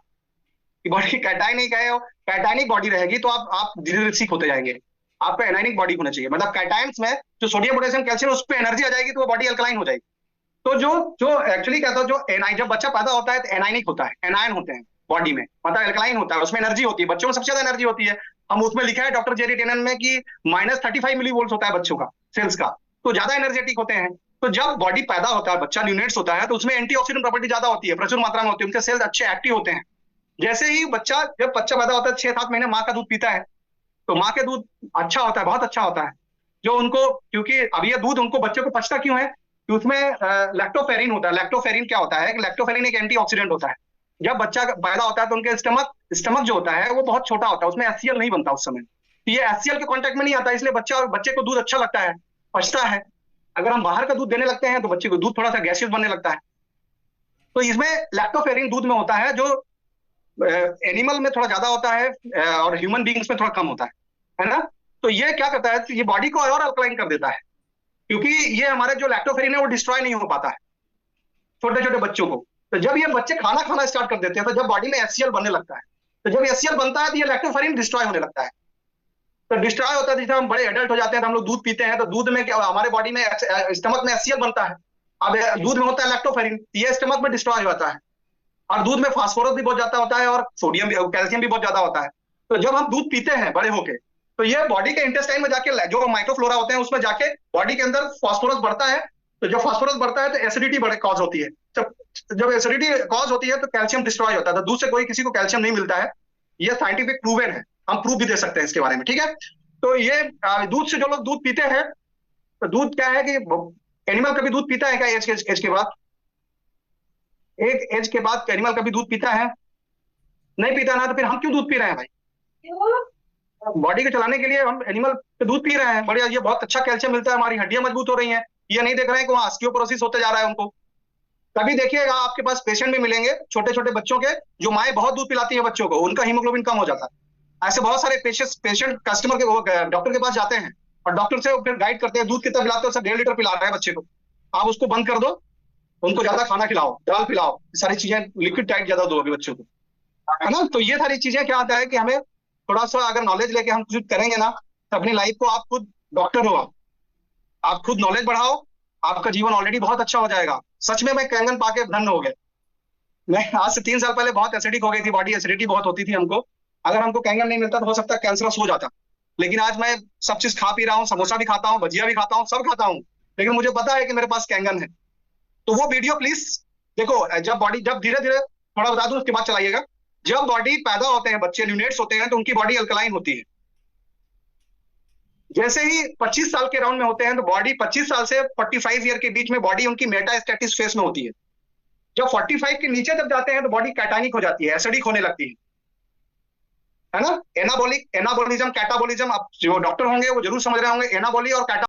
कि बॉडी कैटाइनिक है, कैटाइनिक बॉडी रहेगी तो आप धीरे धीरे ठीक होते जाएंगे, आपका एनाइनिक बॉडी होना चाहिए, मतलब कैटाइन्स में जो सोडियम पोटेशियम कैल्शियम उस पर एनर्जी आ जाएगी तो वो बॉडी अल्कलाइन हो जाएगी। तो जो एक्चुअली कहता है, जो एनाइन, जब बच्चा पैदा होता है तो एनाइनिक होता है, एनायन होते हैं बॉडी में, मतलब अल्कलाइन होता है, उसमें एनर्जी होती है, बच्चों में सबसे ज्यादा एनर्जी होती है। हम उसमें लिखा है डॉक्टर जेरी टेनन में कि -35 मिलीवोल्ट होता है बच्चों का, सेल्स का, तो ज्यादा एनर्जेटिक होते हैं। तो जब बॉडी पैदा होता है, बच्चा न्यूनेट्स होता है, तो उसमें एंटीऑक्सीडेंट प्रॉपर्टी ज्यादा होती है, प्रचुर मात्रा में होती है, उनके सेल्स अच्छे एक्टिव होते हैं। जैसे ही जब बच्चा पैदा होता है, 6-7 महीने माँ का दूध पीता है, तो माँ के दूध अच्छा होता है, बहुत अच्छा होता है, जो उनको, क्योंकि अब ये दूध उनको, बच्चे को पचता क्यों है कि उसमें लैक्टोफेरिन होता है। लैक्टोफेरिन क्या होता है कि लैक्टोफेरिन एक एंटीऑक्सीडेंट होता है। जब बच्चा पैदा होता है तो उनके स्टमक जो होता है वो बहुत छोटा होता है, उसमें HCl नहीं बनता उस समय, तो ये HCl के कांटेक्ट में नहीं आता, इसलिए बच्चे को दूध अच्छा लगता है, पचता है। अगर हम बाहर का दूध देने लगते हैं तो बच्चे को दूध थोड़ा सा गैसियस बनने लगता है। तो इसमें लैक्टोफेरिन दूध में होता है, जो एनिमल में थोड़ा ज्यादा होता है और ह्यूमन बींग्स में थोड़ा कम होता है ना। तो ये क्या करता है, ये बॉडी को और अल्कलाइन कर देता है, क्योंकि ये हमारे जो लैक्टोफेरिन है वो डिस्ट्रॉय नहीं हो पाता है छोटे छोटे बच्चों को। तो जब ये बच्चे खाना खाना स्टार्ट कर देते हैं, तो जब बॉडी में एचसीएल बनने लगता है, तो जब एचसीएल बनता है तो ये लैक्टोफेरिन डिस्ट्रॉय होने लगता है। तो डिस्ट्रॉय होता है, जैसे हम बड़े एडल्ट हो जाते हैं तो हम लोग दूध पीते हैं, तो दूध में क्या, हमारे बॉडी में स्टमक में एचसीएल बनता है। अब दूध में होता है लैक्टोफेरिन, ये स्टमक में डिस्ट्रॉय होता है, और दूध में फास्फोरस भी बहुत ज्यादा होता है और सोडियम भी, कैल्शियम भी बहुत ज्यादा होता है। तो जब हम दूध पीते हैं बड़े होके, तो ये बॉडी के इंटेस्टाइन में जाके, जो माइक्रोफ्लोरा होते हैं उसमें जाके बॉडी के अंदर फास्फोरस बढ़ता है। तो जब फास्फोरस बढ़ता है तो एसिडिटी बड़े कॉज होती है। जब एसिडिटी कॉज होती है तो कैल्शियम डिस्ट्रॉय होता है। तो दूध से कोई किसी को कैल्शियम नहीं मिलता है, ये साइंटिफिक प्रूवन है, हम प्रूफ भी दे सकते हैं इसके बारे में, ठीक है। तो ये दूध से जो लोग दूध पीते हैं, तो दूध क्या है कि एनिमल कभी दूध पीता है क्या एज के बाद? एक एज के बाद एनिमल कभी दूध पीता है? नहीं पीता ना, तो फिर हम क्यों दूध पी रहे हैं भाई? बॉडी को चलाने के लिए हम एनिमल पे दूध पी रहे हैं, बढ़िया, ये बहुत अच्छा कैल्शियम मिलता है, हमारी हड्डियां मजबूत हो रही हैं। ये नहीं देख रहे हैं कि वहां ऑस्टियोपोरोसिस होते जा रहा है उनको। कभी देखिएगा आपके पास पेशेंट भी मिलेंगे छोटे छोटे बच्चों के, जो माए बहुत दूध पिलाती है बच्चों को, उनका हीमोग्लोबिन कम हो जाता है। ऐसे बहुत सारे पेशेंट कस्टमर के डॉक्टर के पास जाते हैं, और डॉक्टर से फिर गाइड करते हैं, दूध कितना पिलाते हो सर? 1.5 लीटर पिला रहे हैं बच्चे को, आप उसको बंद कर दो, उनको ज्यादा खाना खिलाओ, दाल पिलाओ, सारी चीजें, लिक्विड डाइट ज्यादा दो अभी बच्चों को, है ना। तो ये सारी चीजें क्या आता है कि हमें थोड़ा सा अगर नॉलेज लेके हम कुछ करेंगे ना, तो अपनी लाइफ को, आप खुद डॉक्टर हो, आप खुद नॉलेज बढ़ाओ, आपका जीवन ऑलरेडी बहुत अच्छा हो जाएगा। सच में मैं कैंगन पाके धन्य हो गया। मैं आज से 3 साल पहले बहुत एसिडिक हो गई थी बॉडी, एसिडिटी बहुत होती थी हमको। अगर हमको कैंगन नहीं मिलता तो हो सकता है कैंसरस हो जाता। लेकिन आज मैं सब चीज खा पी रहा हूँ, समोसा भी खाता हूँ, भजिया भी खाता हूँ, सब खाता हूँ, लेकिन मुझे पता है कि मेरे पास कैंगन है। तो वो वीडियो प्लीज देखो, जब धीरे धीरे, थोड़ा बता दूं उसके बाद चलाइएगा। जब बॉडी पैदा होते हैं बच्चे, न्यूनेट्स होते हैं, तो उनकी बॉडी अल्कलाइन होती है। जैसे ही 25 साल के राउंड में होते हैं, तो बॉडी 25 साल से 45 ईयर के बीच में बॉडी उनकी मेटास्टेटिस फेस में होती है। जब 45 के नीचे जब जाते हैं तो बॉडी कैटानिक हो जाती है, एसिडिक होने लगती है ना। एनाबोलिक, एनाबोलिज्म, कैटाबोलिज्म, आप जो डॉक्टर होंगे वो जरूर समझ रहे होंगे, एनाबोली और कैटा